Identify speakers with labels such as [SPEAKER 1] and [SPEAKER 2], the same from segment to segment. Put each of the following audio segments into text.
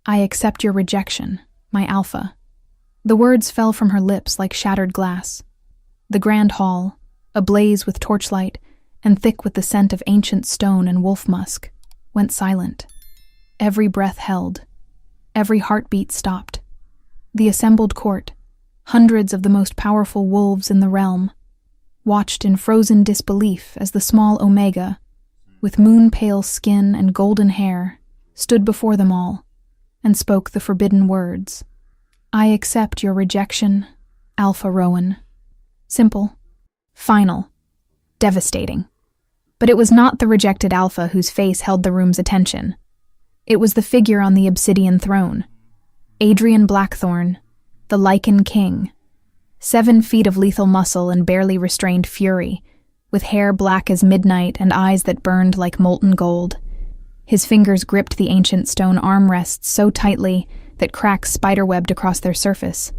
[SPEAKER 1] I accept your rejection, my alpha. The words fell from her lips like shattered glass. The grand hall, ablaze with torchlight and thick with the scent of ancient stone and wolf musk, went silent. Every breath held. Every heartbeat stopped. The assembled court, hundreds of the most powerful wolves in the realm, watched in frozen disbelief as the small Omega, with moon-pale skin and golden hair, stood before them all and spoke the forbidden words. I accept your rejection, Alpha Rowan. Simple, final, devastating. But it was not the rejected Alpha whose face held the room's attention. It was the figure on the obsidian throne, Adrian Blackthorne, the Lycan king. 7 feet of lethal muscle and barely restrained fury, with hair black as midnight and eyes that burned like molten gold. His fingers gripped the ancient stone armrests so tightly that cracks spiderwebbed across their surface.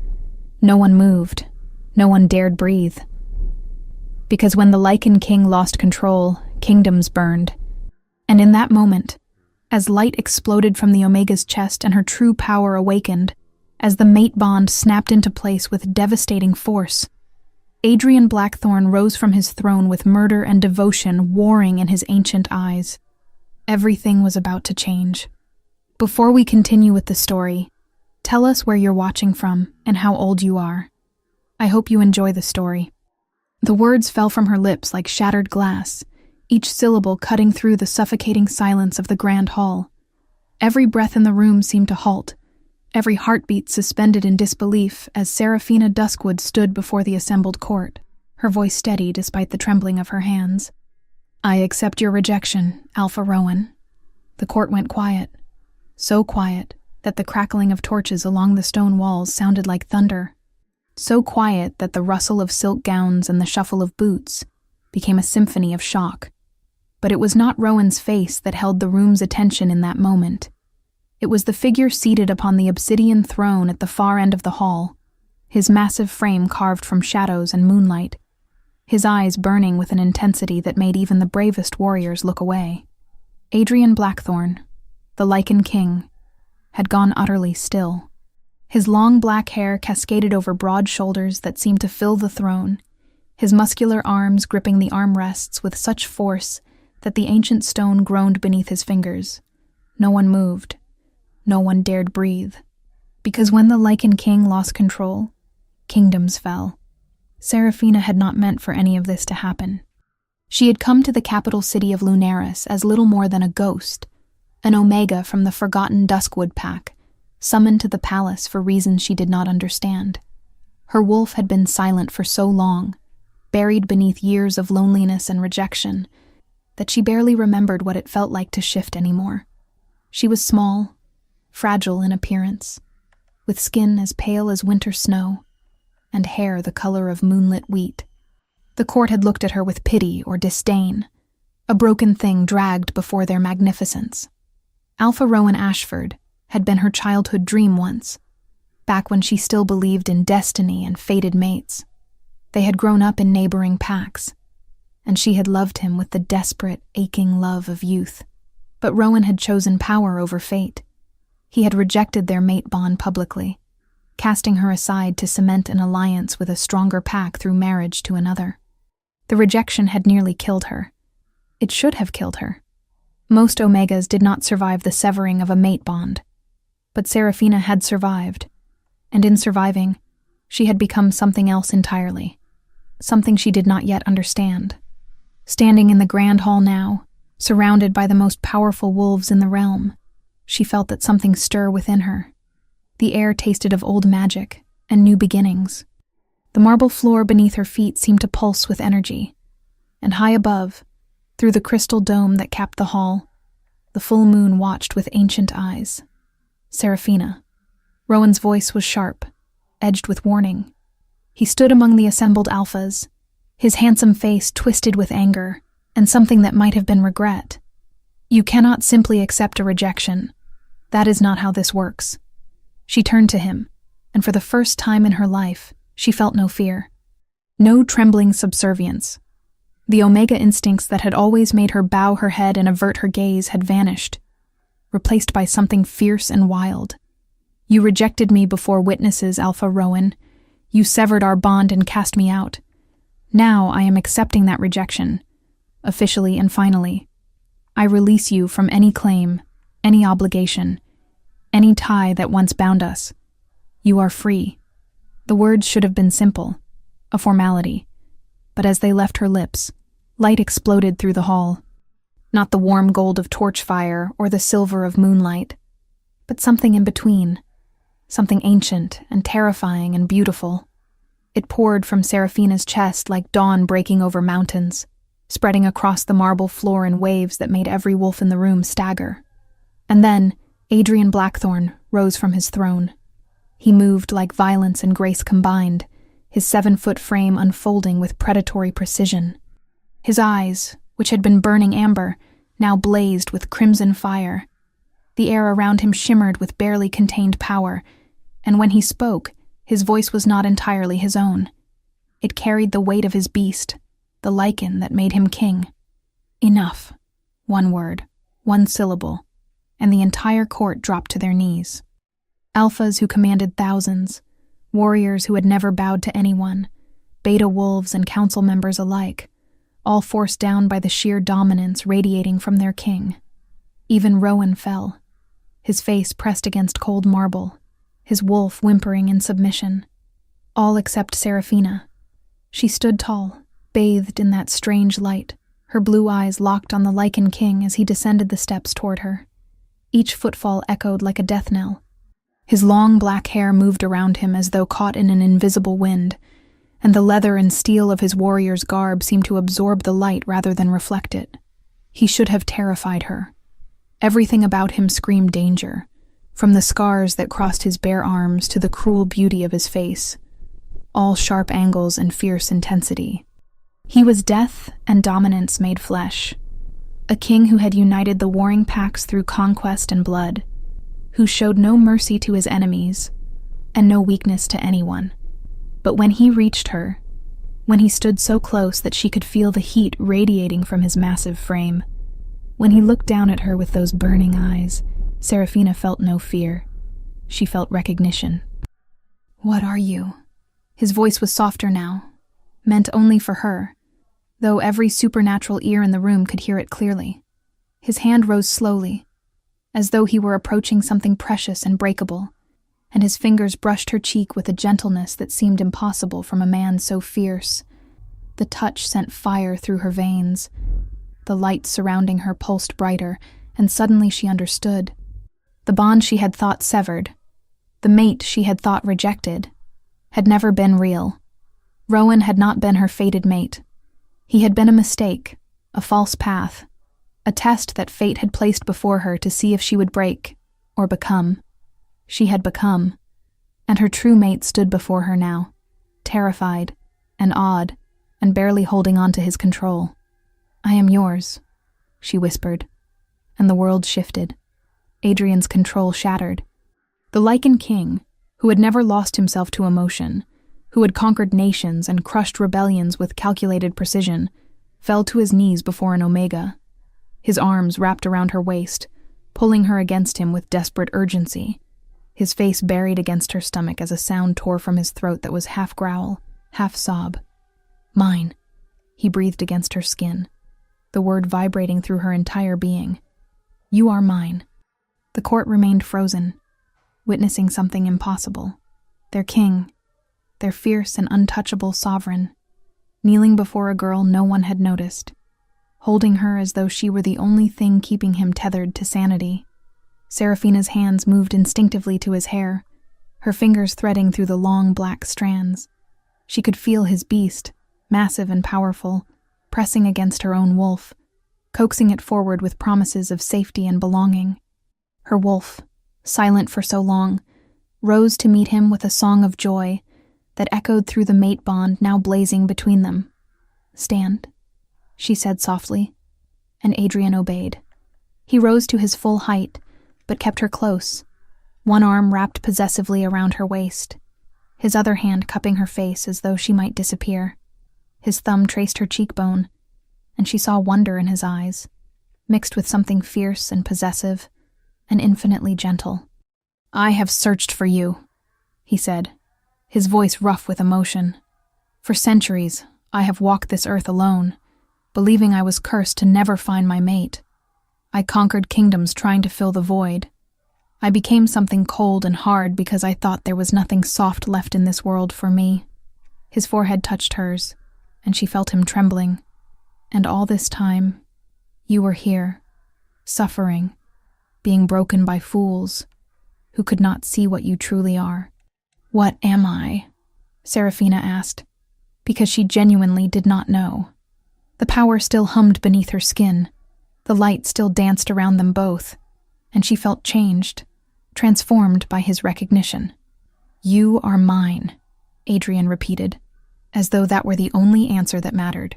[SPEAKER 1] No one moved. No one dared breathe. Because when the Lycan king lost control, kingdoms burned. And in that moment, as light exploded from the Omega's chest and her true power awakened, as the mate bond snapped into place with devastating force, Adrian Blackthorne rose from his throne with murder and devotion warring in his ancient eyes. Everything was about to change. Before we continue with the story, tell us where you're watching from and how old you are. I hope you enjoy the story. The words fell from her lips like shattered glass, each syllable cutting through the suffocating silence of the grand hall. Every breath in the room seemed to halt, every heartbeat suspended in disbelief as Seraphina Duskwood stood before the assembled court, her voice steady despite the trembling of her hands. I accept your rejection, Alpha Rowan. The court went quiet, so quiet that the crackling of torches along the stone walls sounded like thunder, so quiet that the rustle of silk gowns and the shuffle of boots became a symphony of shock. But it was not Rowan's face that held the room's attention in that moment. It was the figure seated upon the obsidian throne at the far end of the hall, his massive frame carved from shadows and moonlight, his eyes burning with an intensity that made even the bravest warriors look away. Adrian Blackthorne, the Lycan king, had gone utterly still. His long black hair cascaded over broad shoulders that seemed to fill the throne, his muscular arms gripping the armrests with such force that the ancient stone groaned beneath his fingers. No one moved. No one dared breathe. Because when the Lycan king lost control, kingdoms fell. Seraphina had not meant for any of this to happen. She had come to the capital city of Lunaris as little more than a ghost, an Omega from the forgotten Duskwood pack, summoned to the palace for reasons she did not understand. Her wolf had been silent for so long, buried beneath years of loneliness and rejection, that she barely remembered what it felt like to shift anymore. She was small, fragile in appearance, with skin as pale as winter snow, and hair the color of moonlit wheat. The court had looked at her with pity or disdain, a broken thing dragged before their magnificence. Alpha Rowan Ashford had been her childhood dream once, back when she still believed in destiny and fated mates. They had grown up in neighboring packs, and she had loved him with the desperate, aching love of youth. But Rowan had chosen power over fate. He had rejected their mate bond publicly, casting her aside to cement an alliance with a stronger pack through marriage to another. The rejection had nearly killed her. It should have killed her. Most Omegas did not survive the severing of a mate bond, but Seraphina had survived, and in surviving, she had become something else entirely, something she did not yet understand. Standing in the grand hall now, surrounded by the most powerful wolves in the realm, she felt that something stir within her. The air tasted of old magic and new beginnings. The marble floor beneath her feet seemed to pulse with energy, and high above, through the crystal dome that capped the hall, the full moon watched with ancient eyes. Seraphina. Rowan's voice was sharp, edged with warning. He stood among the assembled alphas, his handsome face twisted with anger and something that might have been regret. You cannot simply accept a rejection. That is not how this works. She turned to him, and for the first time in her life, she felt no fear. No trembling subservience. The Omega instincts that had always made her bow her head and avert her gaze had vanished. replaced by something fierce and wild. You rejected me before witnesses, Alpha Rowan. You severed our bond and cast me out. Now I am accepting that rejection, officially and finally. I release you from any claim, any obligation, any tie that once bound us. You are free. The words should have been simple, a formality, but as they left her lips, light exploded through the hall. Not the warm gold of torch fire or the silver of moonlight, but something in between, something ancient and terrifying and beautiful. It poured from Seraphina's chest like dawn breaking over mountains, spreading across the marble floor in waves that made every wolf in the room stagger. And then Adrian Blackthorne rose from his throne. He moved like violence and grace combined, his 7-foot frame unfolding with predatory precision. His eyes, which had been burning amber, now blazed with crimson fire. The air around him shimmered with barely contained power, and when he spoke, his voice was not entirely his own. It carried the weight of his beast, the Lycan that made him king. Enough. One word, one syllable, and the entire court dropped to their knees. Alphas who commanded thousands, warriors who had never bowed to anyone, beta wolves and council members alike, all forced down by the sheer dominance radiating from their king. Even Rowan fell, his face pressed against cold marble, his wolf whimpering in submission. All except Seraphina. She stood tall, bathed in that strange light, her blue eyes locked on the Lycan king as he descended the steps toward her. Each footfall echoed like a death knell. His long black hair moved around him as though caught in an invisible wind, and the leather and steel of his warrior's garb seemed to absorb the light rather than reflect it. He should have terrified her. Everything about him screamed danger, from the scars that crossed his bare arms to the cruel beauty of his face, all sharp angles and fierce intensity. He was death and dominance made flesh, a king who had united the warring packs through conquest and blood, who showed no mercy to his enemies and no weakness to anyone. But when he reached her, when he stood so close that she could feel the heat radiating from his massive frame, when he looked down at her with those burning eyes, Seraphina felt no fear. She felt recognition. "What are you?" His voice was softer now, meant only for her, though every supernatural ear in the room could hear it clearly. His hand rose slowly, as though he were approaching something precious and breakable, and his fingers brushed her cheek with a gentleness that seemed impossible from a man so fierce. The touch sent fire through her veins. The light surrounding her pulsed brighter, and suddenly she understood. The bond she had thought severed, the mate she had thought rejected, had never been real. Rowan had not been her fated mate. He had been a mistake, a false path, a test that fate had placed before her to see if she would break or become. She had become, and her true mate stood before her now, terrified and awed and barely holding on to his control. "I am yours," she whispered, and the world shifted. Adrian's control shattered. The Lycan king, who had never lost himself to emotion, who had conquered nations and crushed rebellions with calculated precision, fell to his knees before an Omega. His arms wrapped around her waist, pulling her against him with desperate urgency. His face buried against her stomach as a sound tore from his throat that was half growl, half sob. "Mine," he breathed against her skin, the word vibrating through her entire being. "You are mine." The court remained frozen, witnessing something impossible. Their king, their fierce and untouchable sovereign, kneeling before a girl no one had noticed, holding her as though she were the only thing keeping him tethered to sanity. Seraphina's hands moved instinctively to his hair, her fingers threading through the long black strands. She could feel his beast, massive and powerful, pressing against her own wolf, coaxing it forward with promises of safety and belonging. Her wolf, silent for so long, rose to meet him with a song of joy that echoed through the mate bond now blazing between them. "Stand," she said softly, and Adrian obeyed. He rose to his full height, but kept her close, one arm wrapped possessively around her waist, his other hand cupping her face as though she might disappear. His thumb traced her cheekbone, and she saw wonder in his eyes, mixed with something fierce and possessive, and infinitely gentle. "I have searched for you," he said, his voice rough with emotion. "For centuries, I have walked this earth alone, believing I was cursed to never find my mate. I conquered kingdoms trying to fill the void. I became something cold and hard because I thought there was nothing soft left in this world for me." His forehead touched hers, and she felt him trembling. "And all this time, you were here, suffering, being broken by fools who could not see what you truly are." "What am I?" Seraphina asked, because she genuinely did not know. The power still hummed beneath her skin, the light still danced around them both, and she felt changed, transformed by his recognition. "You are mine," Adrian repeated, as though that were the only answer that mattered.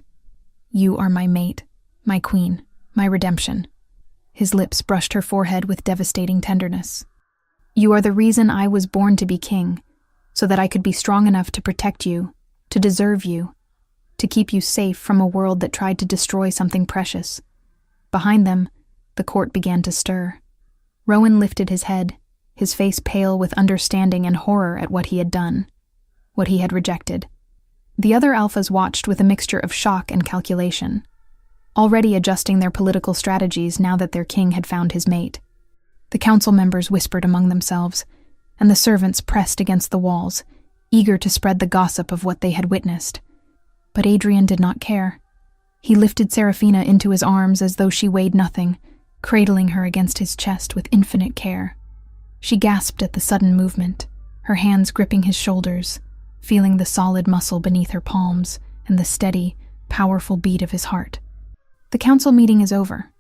[SPEAKER 1] "You are my mate, my queen, my redemption." His lips brushed her forehead with devastating tenderness. "You are the reason I was born to be king, so that I could be strong enough to protect you, to deserve you, to keep you safe from a world that tried to destroy something precious." Behind them, the court began to stir. Rowan lifted his head, his face pale with understanding and horror at what he had done, what he had rejected. The other alphas watched with a mixture of shock and calculation, already adjusting their political strategies now that their king had found his mate. The council members whispered among themselves, and the servants pressed against the walls, eager to spread the gossip of what they had witnessed. But Adrian did not care. He lifted Seraphina into his arms as though she weighed nothing, cradling her against his chest with infinite care. She gasped at the sudden movement, her hands gripping his shoulders, feeling the solid muscle beneath her palms and the steady, powerful beat of his heart. "The council meeting is over,"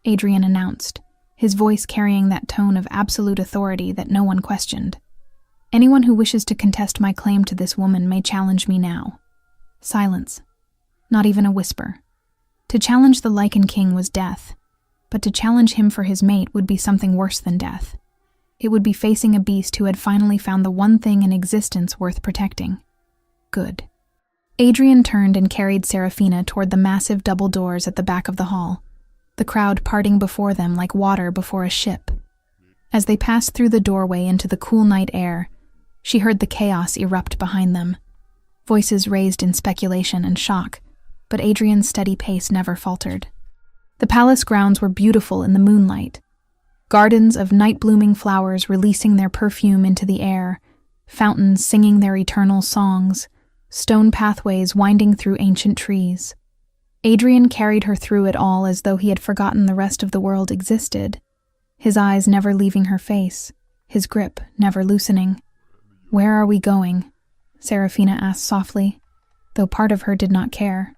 [SPEAKER 1] Adrian announced, his voice carrying that tone of absolute authority that no one questioned. "Anyone who wishes to contest my claim to this woman may challenge me now." Silence. Not even a whisper. To challenge the Lycan king was death, but to challenge him for his mate would be something worse than death. It would be facing a beast who had finally found the one thing in existence worth protecting. Good. Adrian turned and carried Seraphina toward the massive double doors at the back of the hall, the crowd parting before them like water before a ship. As they passed through the doorway into the cool night air, she heard the chaos erupt behind them. Voices raised in speculation and shock, but Adrian's steady pace never faltered. The palace grounds were beautiful in the moonlight. Gardens of night-blooming flowers releasing their perfume into the air, fountains singing their eternal songs, stone pathways winding through ancient trees. Adrian carried her through it all as though he had forgotten the rest of the world existed, his eyes never leaving her face, his grip never loosening. "Where are we going?" Seraphina asked softly, though part of her did not care.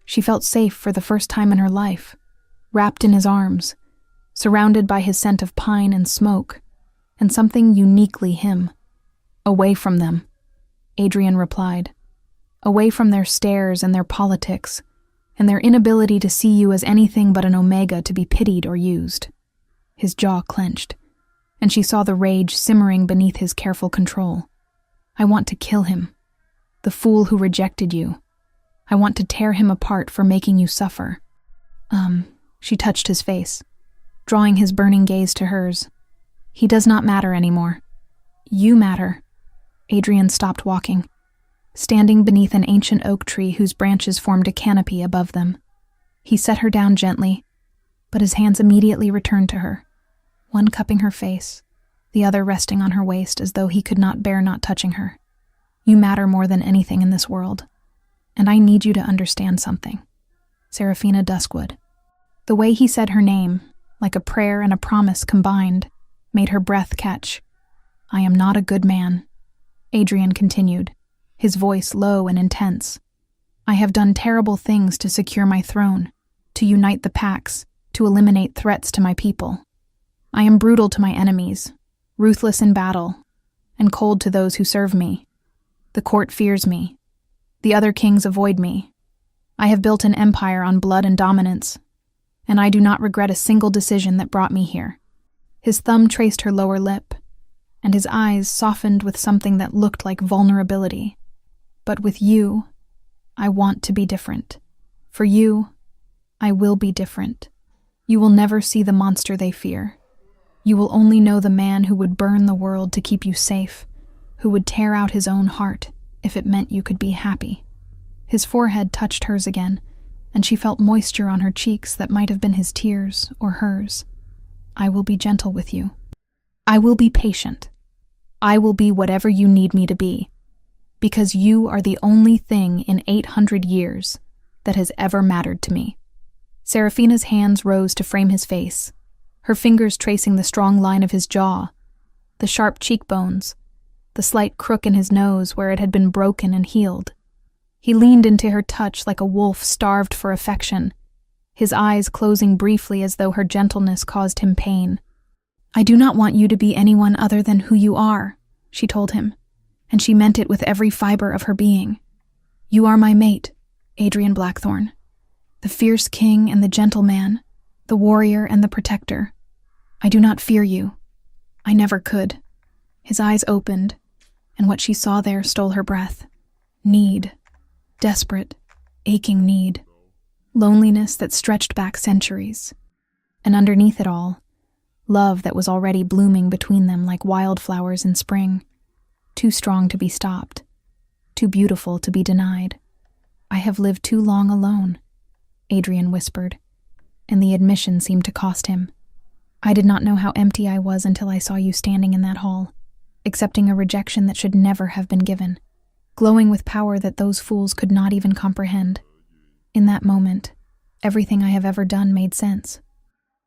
[SPEAKER 1] She felt safe for the first time in her life, wrapped in his arms, surrounded by his scent of pine and smoke, and something uniquely him. "Away from them," Adrian replied. "Away from their stares and their politics, and their inability to see you as anything but an omega to be pitied or used." His jaw clenched, and she saw the rage simmering beneath his careful control. "I want to kill him, the fool who rejected you. I want to tear him apart for making you suffer." She touched his face, drawing his burning gaze to hers. "He does not matter anymore. You matter." Adrian stopped walking, standing beneath an ancient oak tree whose branches formed a canopy above them. He set her down gently, but his hands immediately returned to her, one cupping her face, the other resting on her waist as though he could not bear not touching her. "You matter more than anything in this world, and I need you to understand something. Seraphina Duskwood." The way he said her name, like a prayer and a promise combined, made her breath catch. "I am not a good man," Adrian continued, his voice low and intense. "I have done terrible things to secure my throne, to unite the packs, to eliminate threats to my people. I am brutal to my enemies, ruthless in battle, and cold to those who serve me. The court fears me. The other kings avoid me. I have built an empire on blood and dominance, and I do not regret a single decision that brought me here." His thumb traced her lower lip, and his eyes softened with something that looked like vulnerability. "But with you, I want to be different. For you, I will be different. You will never see the monster they fear. You will only know the man who would burn the world to keep you safe, who would tear out his own heart if it meant you could be happy. His forehead touched hers again, and she felt moisture on her cheeks that might have been his tears or hers. I will be gentle with you. I will be patient. I will be whatever you need me to be, because you are the only thing in 800 years that has ever mattered to me. Serafina's hands rose to frame his face, her fingers tracing the strong line of his jaw, the sharp cheekbones, the slight crook in his nose where it had been broken and healed. He leaned into her touch like a wolf starved for affection, his eyes closing briefly as though her gentleness caused him pain. I do not want you to be anyone other than who you are, she told him, and she meant it with every fiber of her being. You are my mate, Adrian Blackthorne, the fierce king and the gentle man, the warrior and the protector. I do not fear you. I never could. His eyes opened, and what she saw there stole her breath. Need. Desperate, aching need. Loneliness that stretched back centuries. And underneath it all, love that was already blooming between them like wildflowers in spring. Too strong to be stopped. Too beautiful to be denied. I have lived too long alone, Adrian whispered, and the admission seemed to cost him. I did not know how empty I was until I saw you standing in that hall, accepting a rejection that should never have been given, glowing with power that those fools could not even comprehend. In that moment, everything I have ever done made sense.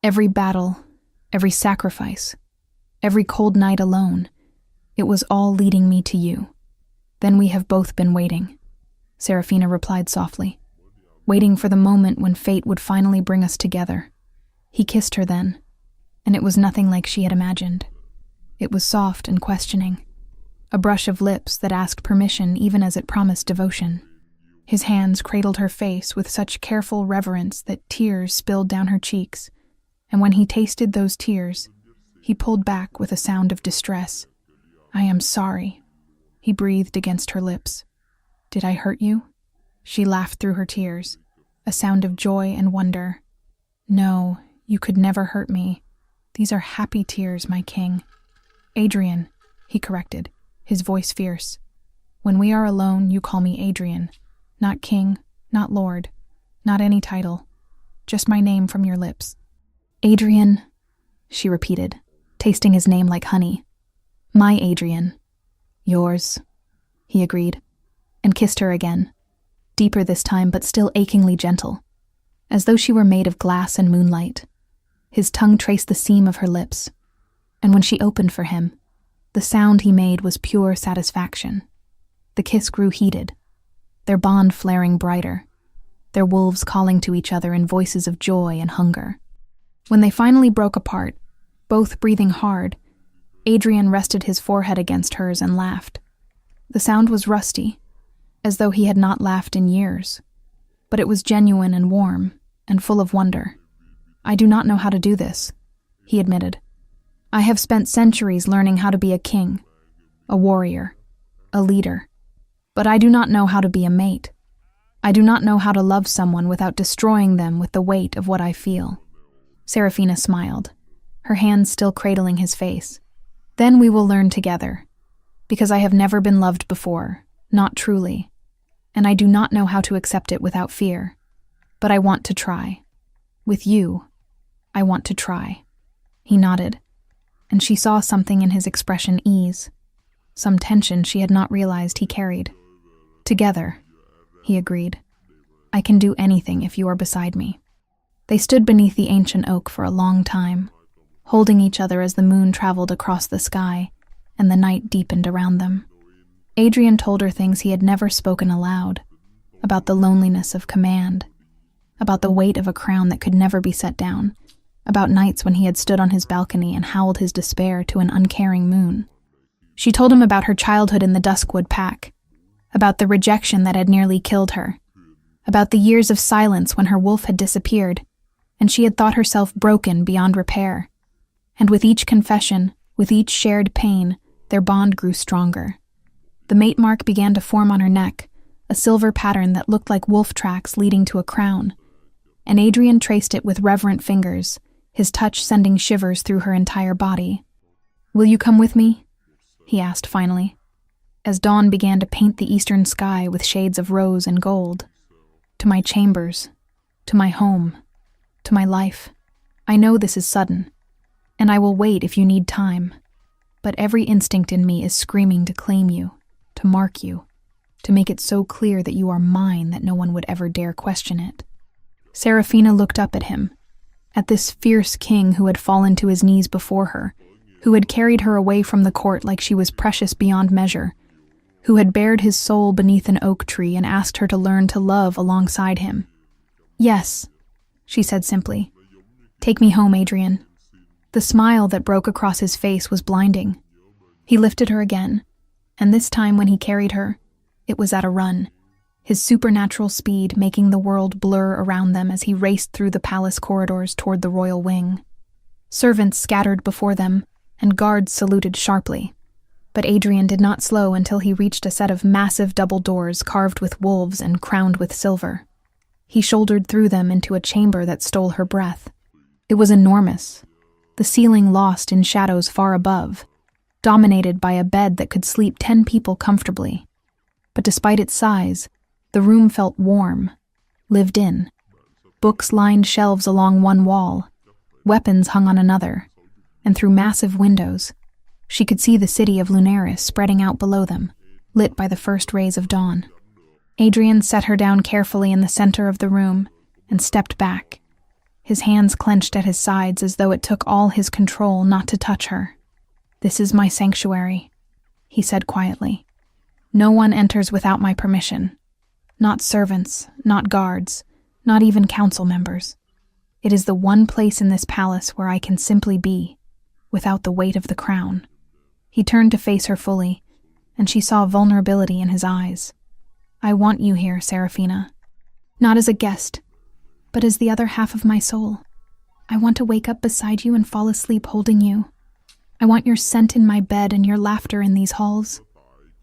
[SPEAKER 1] Every battle, every sacrifice, every cold night alone, it was all leading me to you. Then we have both been waiting, Serafina replied softly, waiting for the moment when fate would finally bring us together. He kissed her then, and it was nothing like she had imagined. It was soft and questioning, a brush of lips that asked permission even as it promised devotion. His hands cradled her face with such careful reverence that tears spilled down her cheeks, and when he tasted those tears, he pulled back with a sound of distress. I am sorry, he breathed against her lips. Did I hurt you? She laughed through her tears, a sound of joy and wonder. No, you could never hurt me. These are happy tears, my king. Adrian, he corrected, his voice fierce. When we are alone, you call me Adrian. Not king, not lord, not any title. Just my name from your lips. Adrian, she repeated, tasting his name like honey. My Adrian. Yours, he agreed, and kissed her again, deeper this time but still achingly gentle, as though she were made of glass and moonlight. His tongue traced the seam of her lips, and when she opened for him, the sound he made was pure satisfaction. The kiss grew heated, their bond flaring brighter, their wolves calling to each other in voices of joy and hunger. When they finally broke apart, both breathing hard, Adrian rested his forehead against hers and laughed. The sound was rusty, as though he had not laughed in years, but it was genuine and warm and full of wonder. I do not know how to do this, he admitted. I have spent centuries learning how to be a king, a warrior, a leader, but I do not know how to be a mate. I do not know how to love someone without destroying them with the weight of what I feel. Serafina smiled, her hands still cradling his face. Then we will learn together, because I have never been loved before, not truly, and I do not know how to accept it without fear, but I want to try. With you, I want to try. He nodded, and she saw something in his expression ease, some tension she had not realized he carried. Together, he agreed. I can do anything if you are beside me. They stood beneath the ancient oak for a long time, holding each other as the moon traveled across the sky and the night deepened around them. Adrian told her things he had never spoken aloud, about the loneliness of command, about the weight of a crown that could never be set down, about nights when he had stood on his balcony and howled his despair to an uncaring moon. She told him about her childhood in the Duskwood Pack, about the rejection that had nearly killed her, about the years of silence when her wolf had disappeared, and she had thought herself broken beyond repair. And with each confession, with each shared pain, their bond grew stronger. The mate mark began to form on her neck, a silver pattern that looked like wolf tracks leading to a crown, and Adrian traced it with reverent fingers, his touch sending shivers through her entire body. "Will you come with me?" he asked finally, as dawn began to paint the eastern sky with shades of rose and gold. "To my chambers, to my home, to my life. I know this is sudden, and I will wait if you need time, but every instinct in me is screaming to claim you, to mark you, to make it so clear that you are mine that no one would ever dare question it." Serafina looked up at him, at this fierce king who had fallen to his knees before her, who had carried her away from the court like she was precious beyond measure, who had bared his soul beneath an oak tree and asked her to learn to love alongside him. "Yes," she said simply. "Take me home, Adrian." The smile that broke across his face was blinding. He lifted her again, and this time when he carried her, it was at a run, his supernatural speed making the world blur around them as he raced through the palace corridors toward the royal wing. Servants scattered before them, and guards saluted sharply. But Adrian did not slow until he reached a set of massive double doors carved with wolves and crowned with silver. He shouldered through them into a chamber that stole her breath. It was enormous, the ceiling lost in shadows far above, dominated by a bed that could sleep 10 people comfortably. But despite its size, the room felt warm, lived in. Books lined shelves along one wall, weapons hung on another, and through massive windows, she could see the city of Lunaris spreading out below them, lit by the first rays of dawn. Adrian set her down carefully in the center of the room and stepped back, his hands clenched at his sides as though it took all his control not to touch her. "This is my sanctuary," he said quietly. "No one enters without my permission. Not servants, not guards, not even council members. It is the one place in this palace where I can simply be, without the weight of the crown." He turned to face her fully, and she saw vulnerability in his eyes. "I want you here, Serafina. Not as a guest, but as the other half of my soul. I want to wake up beside you and fall asleep holding you. I want your scent in my bed and your laughter in these halls.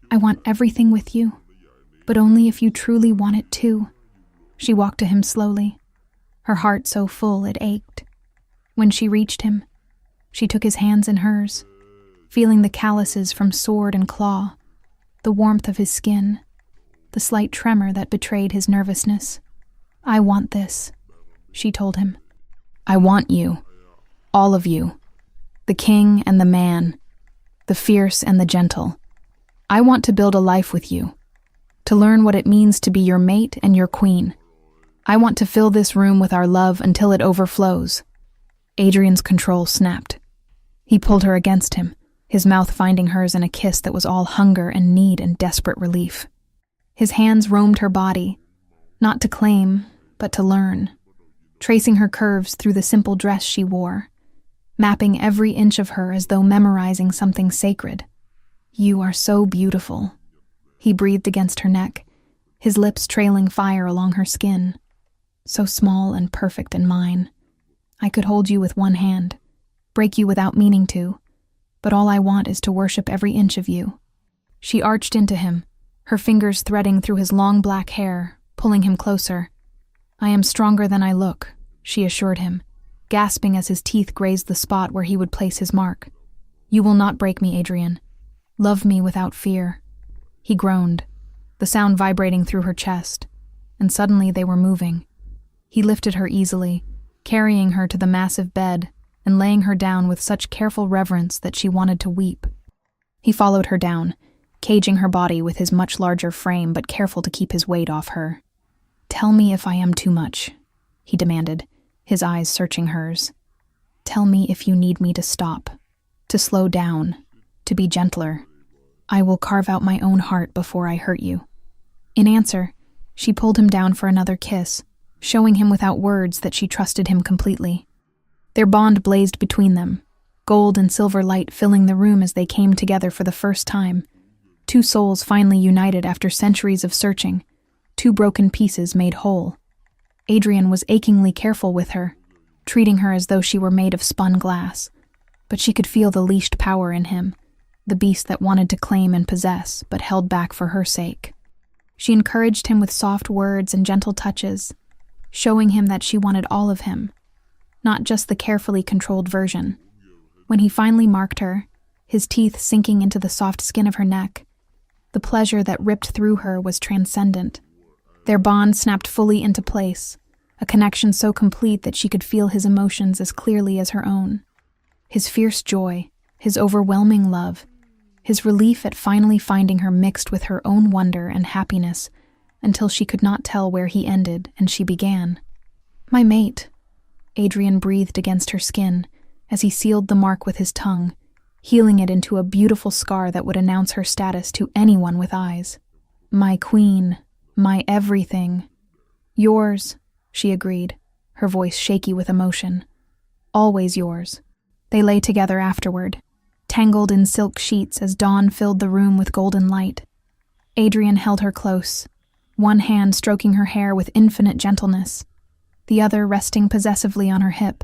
[SPEAKER 1] I want everything with you, but only if you truly want it too." She walked to him slowly, her heart so full it ached. When she reached him, she took his hands in hers, feeling the calluses from sword and claw, the warmth of his skin, the slight tremor that betrayed his nervousness. "I want this," she told him. "I want you, all of you, the king and the man, the fierce and the gentle. I want to build a life with you, to learn what it means to be your mate and your queen. I want to fill this room with our love until it overflows." Adrian's control snapped. He pulled her against him, his mouth finding hers in a kiss that was all hunger and need and desperate relief. His hands roamed her body, not to claim, but to learn, tracing her curves through the simple dress she wore, mapping every inch of her as though memorizing something sacred. "You are so beautiful," he breathed against her neck, his lips trailing fire along her skin. "So small and perfect in mine. I could hold you with one hand, break you without meaning to, but all I want is to worship every inch of you." She arched into him, her fingers threading through his long black hair, pulling him closer. "I am stronger than I look," she assured him, gasping as his teeth grazed the spot where he would place his mark. "You will not break me, Adrian. Love me without fear." He groaned, the sound vibrating through her chest, and suddenly they were moving. He lifted her easily, carrying her to the massive bed and laying her down with such careful reverence that she wanted to weep. He followed her down, caging her body with his much larger frame but careful to keep his weight off her. "Tell me if I am too much," he demanded, his eyes searching hers. "Tell me if you need me to stop, to slow down, to be gentler. I will carve out my own heart before I hurt you." In answer, she pulled him down for another kiss, showing him without words that she trusted him completely. Their bond blazed between them, gold and silver light filling the room as they came together for the first time. Two souls finally united after centuries of searching, two broken pieces made whole. Adrian was achingly careful with her, treating her as though she were made of spun glass, but she could feel the leashed power in him, the beast that wanted to claim and possess, but held back for her sake. She encouraged him with soft words and gentle touches, showing him that she wanted all of him, not just the carefully controlled version. When he finally marked her, his teeth sinking into the soft skin of her neck, the pleasure that ripped through her was transcendent. Their bond snapped fully into place, a connection so complete that she could feel his emotions as clearly as her own. His fierce joy, his overwhelming love, his relief at finally finding her mixed with her own wonder and happiness until she could not tell where he ended and she began. "My mate," Adrian breathed against her skin as he sealed the mark with his tongue, healing it into a beautiful scar that would announce her status to anyone with eyes. "My queen, my everything." "Yours," she agreed, her voice shaky with emotion. "Always yours." They lay together afterward, tangled in silk sheets as dawn filled the room with golden light. Adrian held her close, one hand stroking her hair with infinite gentleness, the other resting possessively on her hip.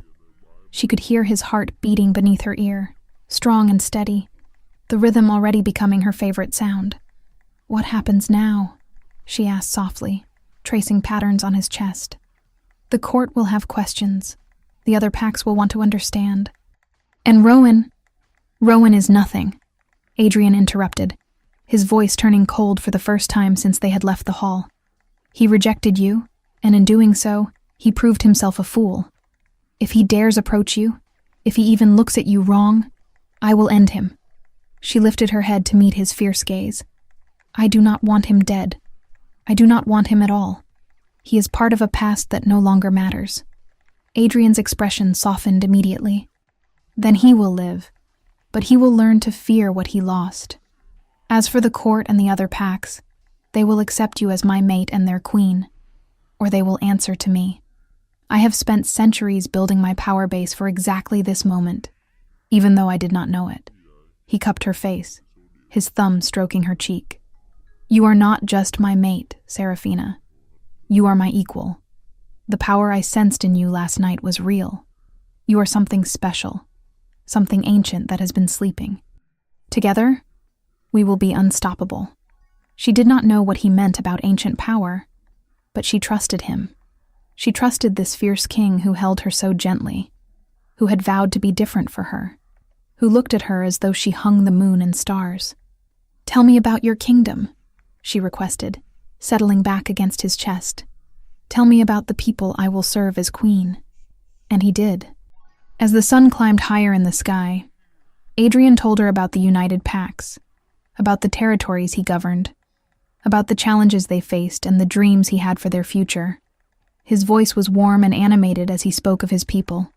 [SPEAKER 1] She could hear his heart beating beneath her ear, strong and steady, the rhythm already becoming her favorite sound. "What happens now?" she asked softly, tracing patterns on his chest. "The court will have questions. The other packs will want to understand. And Rowan..." "Rowan is nothing," Adrian interrupted, his voice turning cold for the first time since they had left the hall. "He rejected you, and in doing so, he proved himself a fool. If he dares approach you, if he even looks at you wrong, I will end him." She lifted her head to meet his fierce gaze. "I do not want him dead. I do not want him at all. He is part of a past that no longer matters." Adrian's expression softened immediately. "Then he will live, but he will learn to fear what he lost. As for the court and the other packs, they will accept you as my mate and their queen, or they will answer to me. I have spent centuries building my power base for exactly this moment, even though I did not know it." He cupped her face, his thumb stroking her cheek. "You are not just my mate, Seraphina. You are my equal. The power I sensed in you last night was real. You are something special, something ancient that has been sleeping. Together, we will be unstoppable." She did not know what he meant about ancient power, but she trusted him. She trusted this fierce king who held her so gently, who had vowed to be different for her, who looked at her as though she hung the moon and stars. "Tell me about your kingdom," she requested, settling back against his chest. "Tell me about the people I will serve as queen." And he did. As the sun climbed higher in the sky, Adrian told her about the United Packs, about the territories he governed, about the challenges they faced and the dreams he had for their future. His voice was warm and animated as he spoke of his people,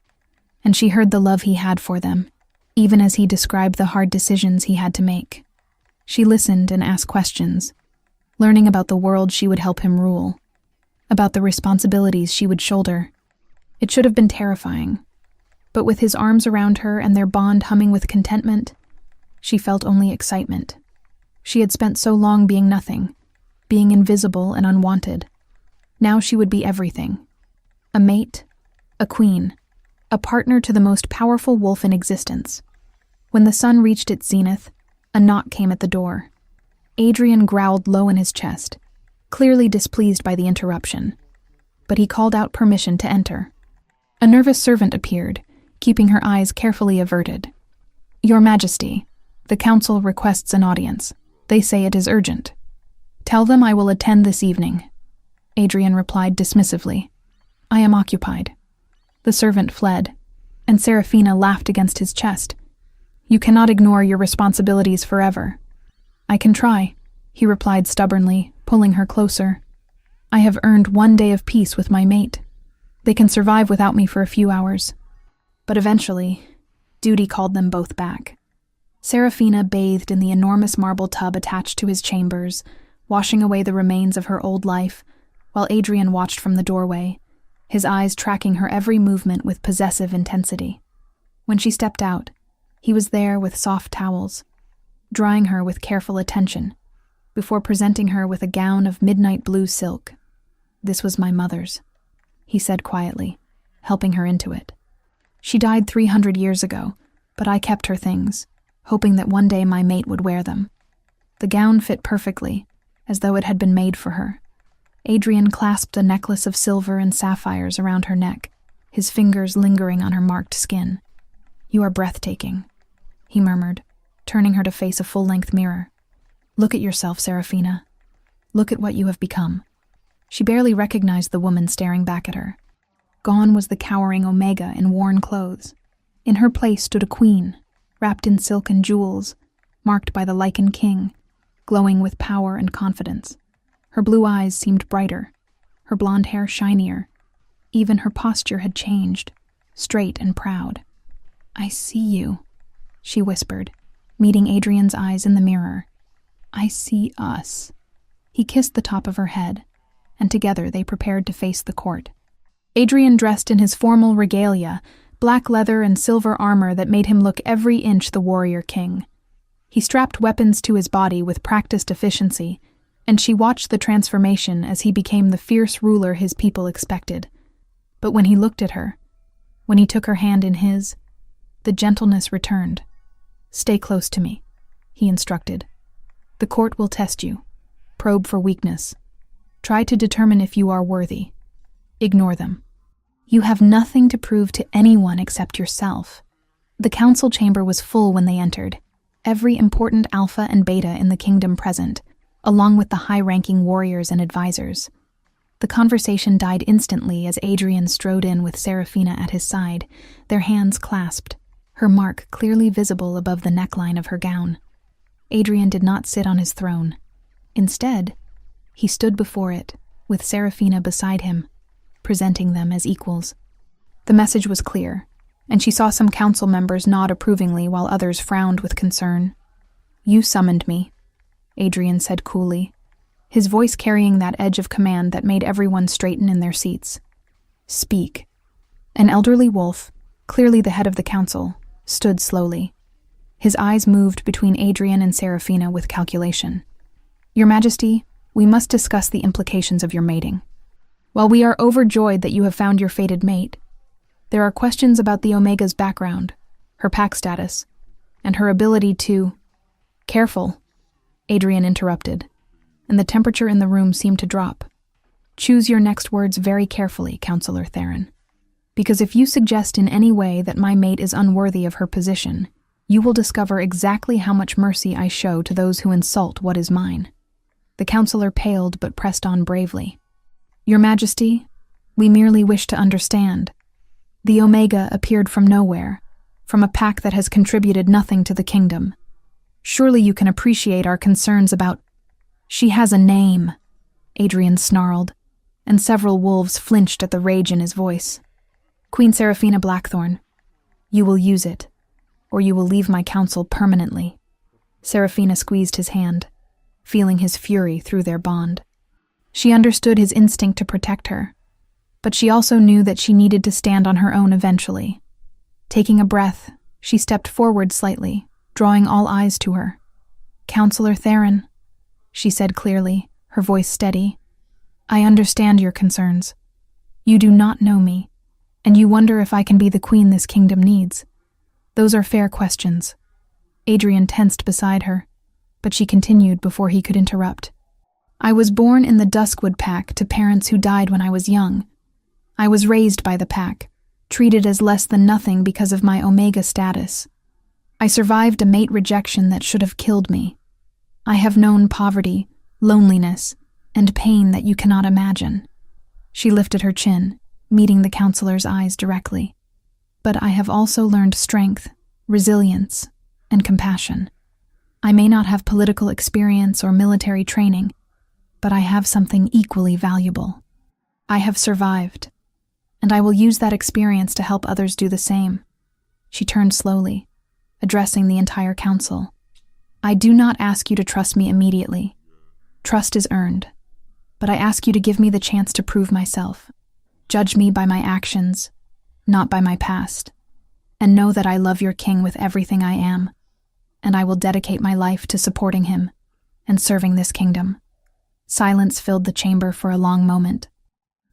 [SPEAKER 1] and she heard the love he had for them, even as he described the hard decisions he had to make. She listened and asked questions, learning about the world she would help him rule, about the responsibilities she would shoulder. It should have been terrifying, but with his arms around her and their bond humming with contentment, she felt only excitement. She had spent so long being nothing, being invisible and unwanted. Now she would be everything. A mate, a queen, a partner to the most powerful wolf in existence. When the sun reached its zenith, a knock came at the door. Adrian growled low in his chest, clearly displeased by the interruption, but he called out permission to enter. A nervous servant appeared, keeping her eyes carefully averted. "Your Majesty, the council requests an audience. They say it is urgent." "Tell them I will attend this evening," Adrian replied dismissively. "I am occupied." The servant fled, and Seraphina laughed against his chest. "You cannot ignore your responsibilities forever." "I can try," he replied stubbornly, pulling her closer. "I have earned one day of peace with my mate. They can survive without me for a few hours." But eventually, duty called them both back. Seraphina bathed in the enormous marble tub attached to his chambers, washing away the remains of her old life, while Adrian watched from the doorway, his eyes tracking her every movement with possessive intensity. When she stepped out, he was there with soft towels, drying her with careful attention, before presenting her with a gown of midnight blue silk. "This was my mother's," he said quietly, helping her into it. "She died 300 years ago, but I kept her things, hoping that one day my mate would wear them." The gown fit perfectly, as though it had been made for her. Adrian clasped a necklace of silver and sapphires around her neck, his fingers lingering on her marked skin. "You are breathtaking," he murmured, turning her to face a full-length mirror. "Look at yourself, Serafina. Look at what you have become." She barely recognized the woman staring back at her. Gone was the cowering Omega in worn clothes. In her place stood a queen, wrapped in silk and jewels, marked by the Lycan king, glowing with power and confidence. Her blue eyes seemed brighter, her blonde hair shinier. Even her posture had changed, straight and proud. "I see you," she whispered, meeting Adrian's eyes in the mirror. "I see us." He kissed the top of her head, and together they prepared to face the court. Adrian dressed in his formal regalia, black leather and silver armor that made him look every inch the warrior king. He strapped weapons to his body with practiced efficiency, and she watched the transformation as he became the fierce ruler his people expected. But when he looked at her, when he took her hand in his, the gentleness returned. "Stay close to me," he instructed. "The court will test you, probe for weakness. Try to determine if you are worthy. Ignore them. You have nothing to prove to anyone except yourself." The council chamber was full when they entered, every important alpha and beta in the kingdom present, along with the high-ranking warriors and advisors. The conversation died instantly as Adrian strode in with Serafina at his side, their hands clasped, her mark clearly visible above the neckline of her gown. Adrian did not sit on his throne. Instead, he stood before it, with Serafina beside him, presenting them as equals. The message was clear, and she saw some council members nod approvingly while others frowned with concern. "You summoned me," Adrian said coolly, his voice carrying that edge of command that made everyone straighten in their seats. "Speak." An elderly wolf, clearly the head of the council, stood slowly. His eyes moved between Adrian and Serafina with calculation. "Your Majesty, we must discuss the implications of your mating. While we are overjoyed that you have found your fated mate, there are questions about the Omega's background, her pack status, and her ability to—" "Careful," Adrian interrupted, and the temperature in the room seemed to drop. "Choose your next words very carefully, Counselor Theron. Because if you suggest in any way that my mate is unworthy of her position, you will discover exactly how much mercy I show to those who insult what is mine." The counselor paled but pressed on bravely. "Your Majesty, we merely wish to understand. The Omega appeared from nowhere, from a pack that has contributed nothing to the kingdom. Surely you can appreciate our concerns about—" "She has a name," Adrian snarled, and several wolves flinched at the rage in his voice. "Queen Serafina Blackthorn, you will use it, or you will leave my council permanently." Serafina squeezed his hand, feeling his fury through their bond. She understood his instinct to protect her, but she also knew that she needed to stand on her own eventually. Taking a breath, she stepped forward slightly, drawing all eyes to her. "Counselor Theron," she said clearly, her voice steady, "I understand your concerns. You do not know me, and you wonder if I can be the queen this kingdom needs. Those are fair questions." Adrian tensed beside her, but she continued before he could interrupt. "I was born in the Duskwood pack to parents who died when I was young. I was raised by the pack, treated as less than nothing because of my Omega status. I survived a mate rejection that should have killed me. I have known poverty, loneliness, and pain that you cannot imagine." She lifted her chin, meeting the counselor's eyes directly. "But I have also learned strength, resilience, and compassion. I may not have political experience or military training, but I have something equally valuable. I have survived, and I will use that experience to help others do the same." She turned slowly, addressing the entire council. "I do not ask you to trust me immediately. Trust is earned, but I ask you to give me the chance to prove myself. Judge me by my actions, not by my past, and know that I love your king with everything I am, and I will dedicate my life to supporting him and serving this kingdom." Silence filled the chamber for a long moment.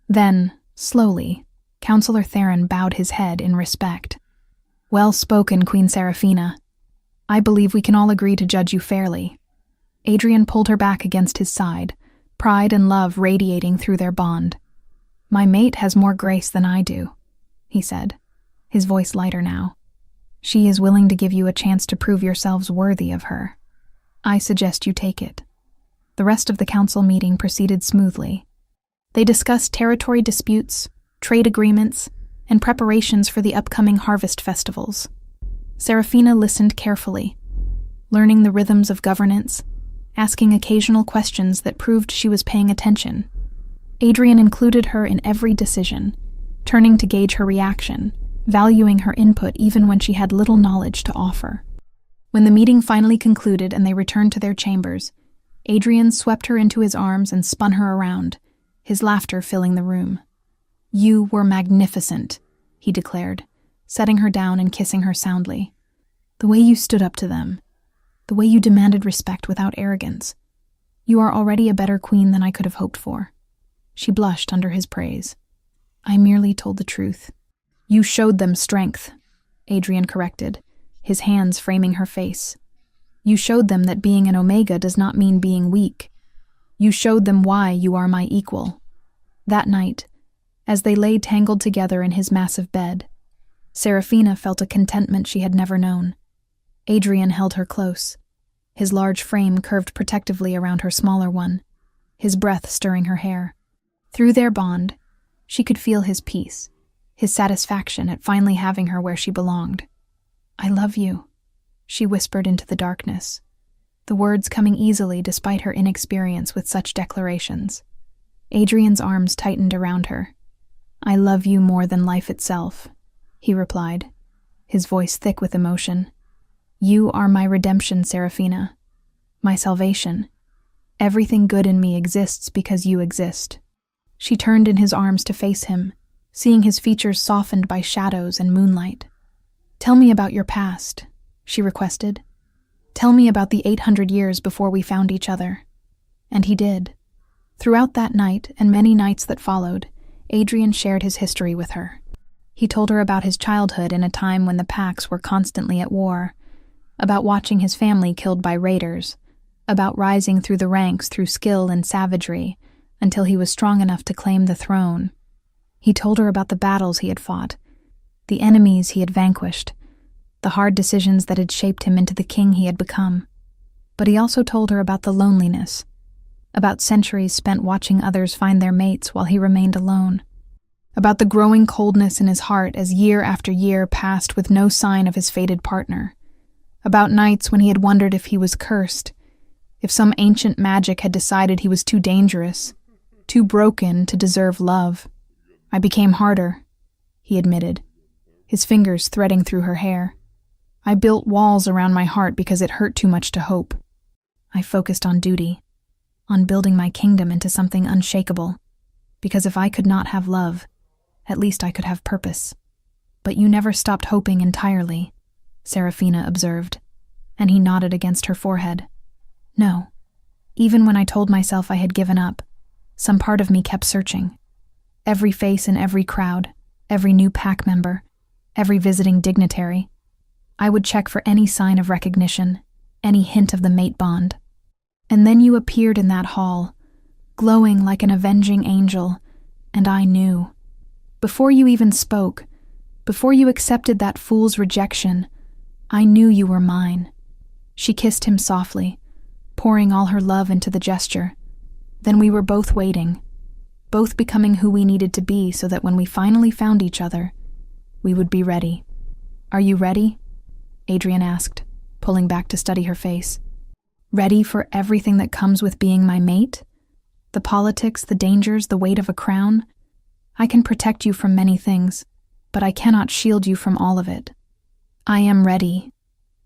[SPEAKER 1] Then, slowly, Counselor Theron bowed his head in respect. "Well spoken, Queen Serafina. I believe we can all agree to judge you fairly." Adrian pulled her back against his side, pride and love radiating through their bond. "My mate has more grace than I do. he said, his voice lighter now. She is willing to give you a chance to prove yourselves worthy of her. I suggest you take it. The rest of the council meeting proceeded smoothly. They discussed territory disputes, trade agreements, and preparations for the upcoming harvest festivals. Serafina listened carefully, learning the rhythms of governance, asking occasional questions that proved she was paying attention. Adrian included her in every decision, turning to gauge her reaction, valuing her input even when she had little knowledge to offer. When the meeting finally concluded and they returned to their chambers, Adrian swept her into his arms and spun her around, his laughter filling the room. You were magnificent, he declared, setting her down and kissing her soundly. The way you stood up to them, the way you demanded respect without arrogance. You are already a better queen than I could have hoped for. She blushed under his praise. I merely told the truth. You showed them strength, Adrian corrected, his hands framing her face. You showed them that being an Omega does not mean being weak. You showed them why you are my equal. That night, as they lay tangled together in his massive bed, Serafina felt a contentment she had never known. Adrian held her close, his large frame curved protectively around her smaller one, his breath stirring her hair. Through their bond, she could feel his peace, his satisfaction at finally having her where she belonged. I love you, she whispered into the darkness, the words coming easily despite her inexperience with such declarations. Adrian's arms tightened around her. I love you more than life itself, he replied, his voice thick with emotion. You are my redemption, Serafina, my salvation. Everything good in me exists because you exist. She turned in his arms to face him, seeing his features softened by shadows and moonlight. Tell me about your past, she requested. Tell me about the 800 years before we found each other. And he did. Throughout that night and many nights that followed, Adrian shared his history with her. He told her about his childhood in a time when the packs were constantly at war, about watching his family killed by raiders, about rising through the ranks through skill and savagery until he was strong enough to claim the throne. He told her about the battles he had fought, the enemies he had vanquished, the hard decisions that had shaped him into the king he had become. But he also told her about the loneliness, about centuries spent watching others find their mates while he remained alone, about the growing coldness in his heart as year after year passed with no sign of his fated partner, about nights when he had wondered if he was cursed, if some ancient magic had decided he was too dangerous, too broken to deserve love. I became harder, he admitted, his fingers threading through her hair. I built walls around my heart because it hurt too much to hope. I focused on duty, on building my kingdom into something unshakable, because if I could not have love, at least I could have purpose. But you never stopped hoping entirely, Serafina observed, and he nodded against her forehead. No, even when I told myself I had given up, some part of me kept searching. Every face in every crowd, every new pack member, every visiting dignitary. I would check for any sign of recognition, any hint of the mate bond. And then you appeared in that hall, glowing like an avenging angel, and I knew. Before you even spoke, before you accepted that fool's rejection, I knew you were mine. She kissed him softly, pouring all her love into the gesture. Then we were both waiting, both becoming who we needed to be so that when we finally found each other, we would be ready. Are you ready? Adrian asked, pulling back to study her face. Ready for everything that comes with being my mate? The politics, the dangers, the weight of a crown? I can protect you from many things, but I cannot shield you from all of it. I am ready,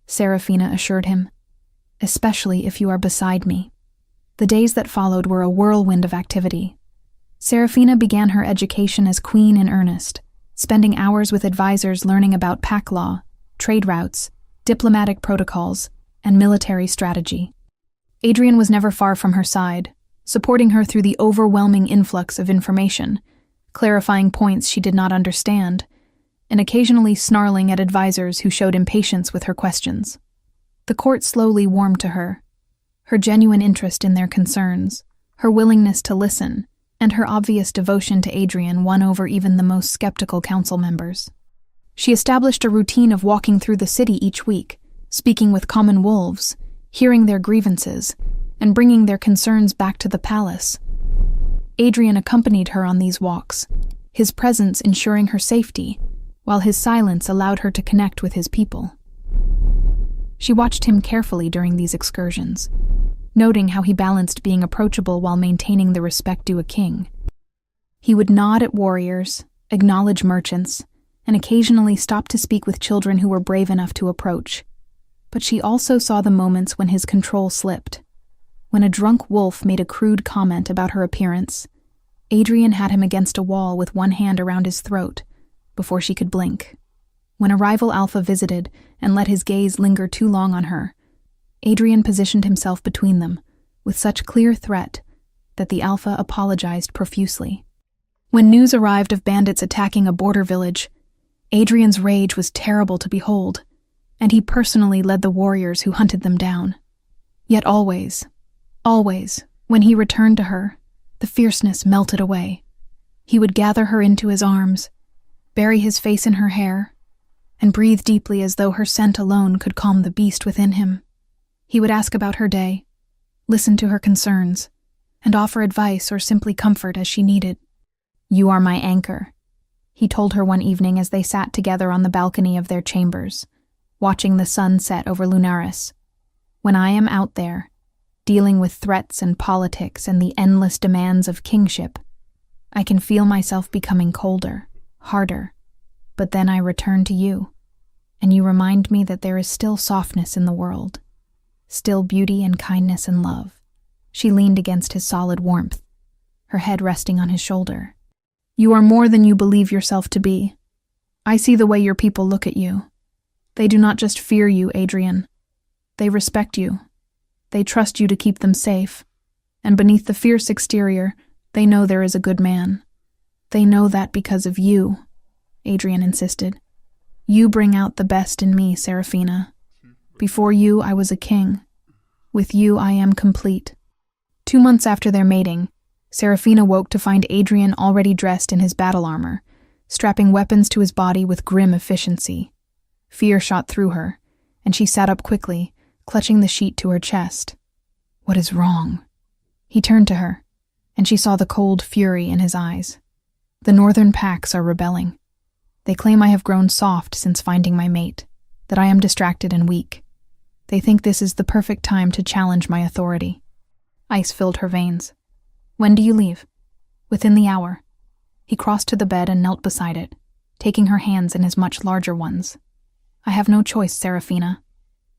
[SPEAKER 1] Serafina assured him, especially if you are beside me. The days that followed were a whirlwind of activity. Serafina began her education as queen in earnest, spending hours with advisors learning about pack law, trade routes, diplomatic protocols, and military strategy. Adrian was never far from her side, supporting her through the overwhelming influx of information, clarifying points she did not understand, and occasionally snarling at advisors who showed impatience with her questions. The court slowly warmed to her, her genuine interest in their concerns, her willingness to listen, and her obvious devotion to Adrian won over even the most skeptical council members. She established a routine of walking through the city each week, speaking with common wolves, hearing their grievances, and bringing their concerns back to the palace. Adrian accompanied her on these walks, his presence ensuring her safety, while his silence allowed her to connect with his people. She watched him carefully during these excursions, noting how he balanced being approachable while maintaining the respect due a king. He would nod at warriors, acknowledge merchants, and occasionally stop to speak with children who were brave enough to approach. But she also saw the moments when his control slipped. When a drunk wolf made a crude comment about her appearance, Adrian had him against a wall with one hand around his throat before she could blink. When a rival alpha visited and let his gaze linger too long on her, Adrian positioned himself between them with such clear threat that the alpha apologized profusely. When news arrived of bandits attacking a border village, Adrian's rage was terrible to behold, and he personally led the warriors who hunted them down. Yet always, when he returned to her, the fierceness melted away. He would gather her into his arms, bury his face in her hair, and breathe deeply as though her scent alone could calm the beast within him. He would ask about her day, listen to her concerns, and offer advice or simply comfort as she needed. "You are my anchor," he told her one evening as they sat together on the balcony of their chambers, watching the sun set over Lunaris. "When I am out there, dealing with threats and politics and the endless demands of kingship, I can feel myself becoming colder, harder, but then I return to you, and you remind me that there is still softness in the world, still beauty and kindness and love." She leaned against his solid warmth, her head resting on his shoulder. "You are more than you believe yourself to be. I see the way your people look at you. They do not just fear you, Adrian. They respect you. They trust you to keep them safe. And beneath the fierce exterior, they know there is a good man. They know that because of you," Adrian insisted. "You bring out the best in me, Serafina. Before you, I was a king. With you, I am complete." 2 months after their mating, Serafina woke to find Adrian already dressed in his battle armor, strapping weapons to his body with grim efficiency. Fear shot through her, and she sat up quickly, clutching the sheet to her chest. "What is wrong?" He turned to her, and she saw the cold fury in his eyes. "The northern packs are rebelling. They claim I have grown soft since finding my mate, that I am distracted and weak. They think this is the perfect time to challenge my authority." Ice filled her veins. "When do you leave?" "Within the hour." He crossed to the bed and knelt beside it, taking her hands in his much larger ones. "I have no choice, Serafina.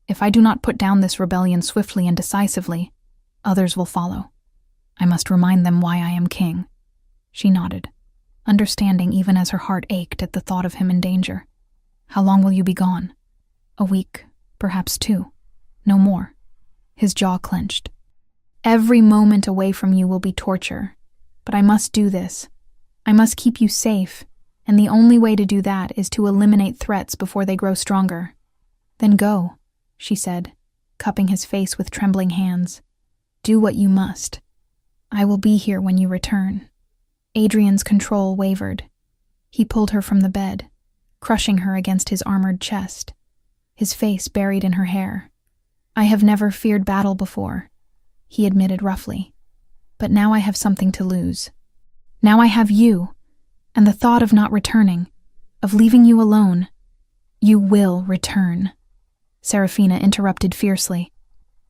[SPEAKER 1] If I do not put down this rebellion swiftly and decisively, others will follow. I must remind them why I am king." She nodded, understanding even as her heart ached at the thought of him in danger. "How long will you be gone?" "A week, perhaps 2. No more." His jaw clenched. "Every moment away from you will be torture, but I must do this. I must keep you safe, and the only way to do that is to eliminate threats before they grow stronger." "Then go," she said, cupping his face with trembling hands. "Do what you must. I will be here when you return." Adrian's control wavered. He pulled her from the bed, crushing her against his armored chest, his face buried in her hair. "I have never feared battle before," he admitted roughly. "But now I have something to lose. Now I have you, and the thought of not returning, of leaving you alone." "You will return," Serafina interrupted fiercely.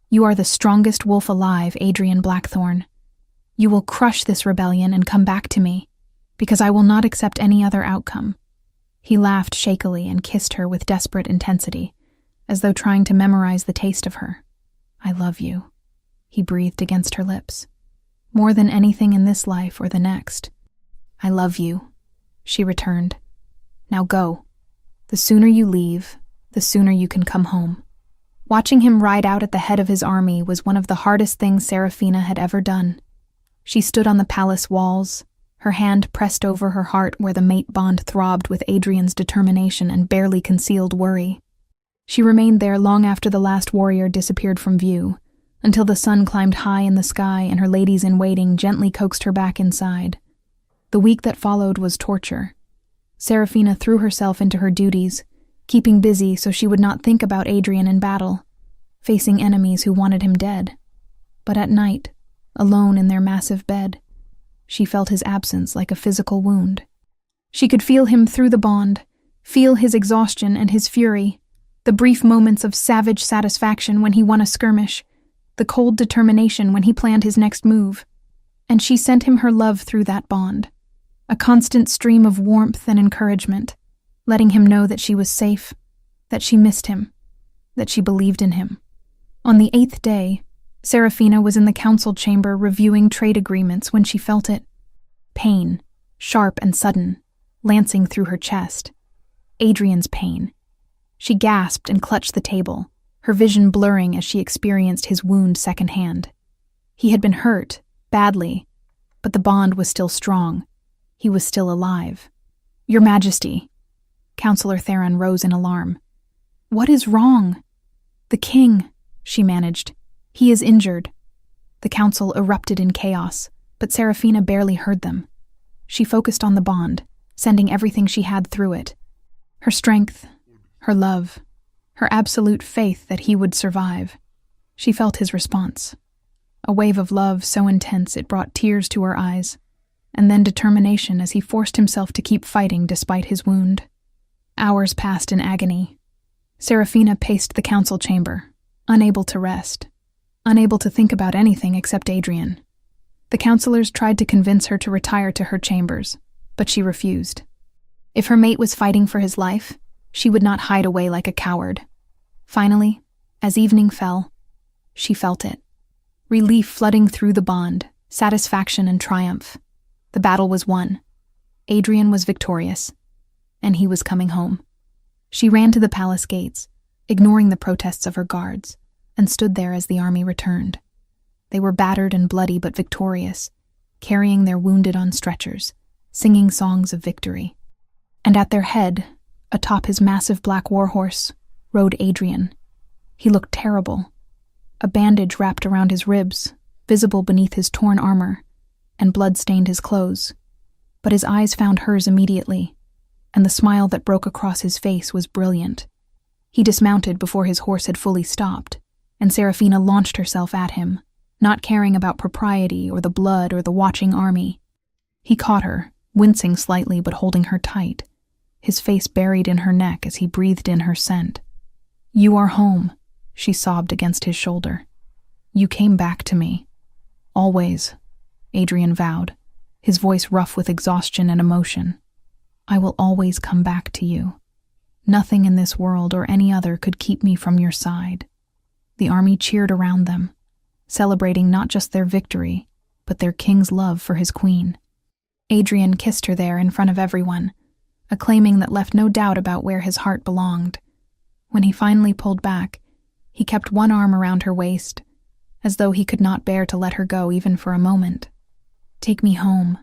[SPEAKER 1] "You are the strongest wolf alive, Adrian Blackthorn. You will crush this rebellion and come back to me, because I will not accept any other outcome." He laughed shakily and kissed her with desperate intensity, as though trying to memorize the taste of her. "I love you," he breathed against her lips. "More than anything in this life or the next." "I love you," she returned. "Now go. The sooner you leave, the sooner you can come home." Watching him ride out at the head of his army was one of the hardest things Serafina had ever done. She stood on the palace walls, her hand pressed over her heart where the mate bond throbbed with Adrian's determination and barely concealed worry. She remained there long after the last warrior disappeared from view, until the sun climbed high in the sky and her ladies-in-waiting gently coaxed her back inside. The week that followed was torture. Serafina threw herself into her duties, keeping busy so she would not think about Adrian in battle, facing enemies who wanted him dead. But at night, alone in their massive bed, she felt his absence like a physical wound. She could feel him through the bond, feel his exhaustion and his fury, the brief moments of savage satisfaction when he won a skirmish, the cold determination when he planned his next move. And she sent him her love through that bond, a constant stream of warmth and encouragement, letting him know that she was safe, that she missed him, that she believed in him. On the 8th day, Serafina was in the council chamber reviewing trade agreements when she felt it. Pain, sharp and sudden, lancing through her chest. Adrian's pain. She gasped and clutched the table, her vision blurring as she experienced his wound secondhand. He had been hurt, badly, but the bond was still strong. He was still alive. "Your Majesty." Counselor Theron rose in alarm. "What is wrong?" "The king," she managed. "He is injured." The council erupted in chaos, but Serafina barely heard them. She focused on the bond, sending everything she had through it. Her strength, her love, her absolute faith that he would survive. She felt his response. A wave of love so intense it brought tears to her eyes, and then determination as he forced himself to keep fighting despite his wound. Hours passed in agony. Serafina paced the council chamber, unable to rest, unable to think about anything except Adrian. The counselors tried to convince her to retire to her chambers, but she refused. If her mate was fighting for his life, she would not hide away like a coward. Finally, as evening fell, she felt it. Relief flooding through the bond, satisfaction and triumph. The battle was won. Adrian was victorious, and he was coming home. She ran to the palace gates, ignoring the protests of her guards, and stood there as the army returned. They were battered and bloody but victorious, carrying their wounded on stretchers, singing songs of victory. And at their head, atop his massive black warhorse, rode Adrian. He looked terrible. A bandage wrapped around his ribs, visible beneath his torn armor, and blood stained his clothes. But his eyes found hers immediately, and the smile that broke across his face was brilliant. He dismounted before his horse had fully stopped, and Serafina launched herself at him, not caring about propriety or the blood or the watching army. He caught her, wincing slightly but holding her tight, his face buried in her neck as he breathed in her scent. "You are home," she sobbed against his shoulder. "You came back to me. Always," Adrian vowed, his voice rough with exhaustion and emotion. "I will always come back to you. Nothing in this world or any other could keep me from your side." The army cheered around them, celebrating not just their victory, but their king's love for his queen. Adrian kissed her there in front of everyone, a claiming that left no doubt about where his heart belonged. When he finally pulled back, he kept one arm around her waist, as though he could not bear to let her go even for a moment. "Take me home,"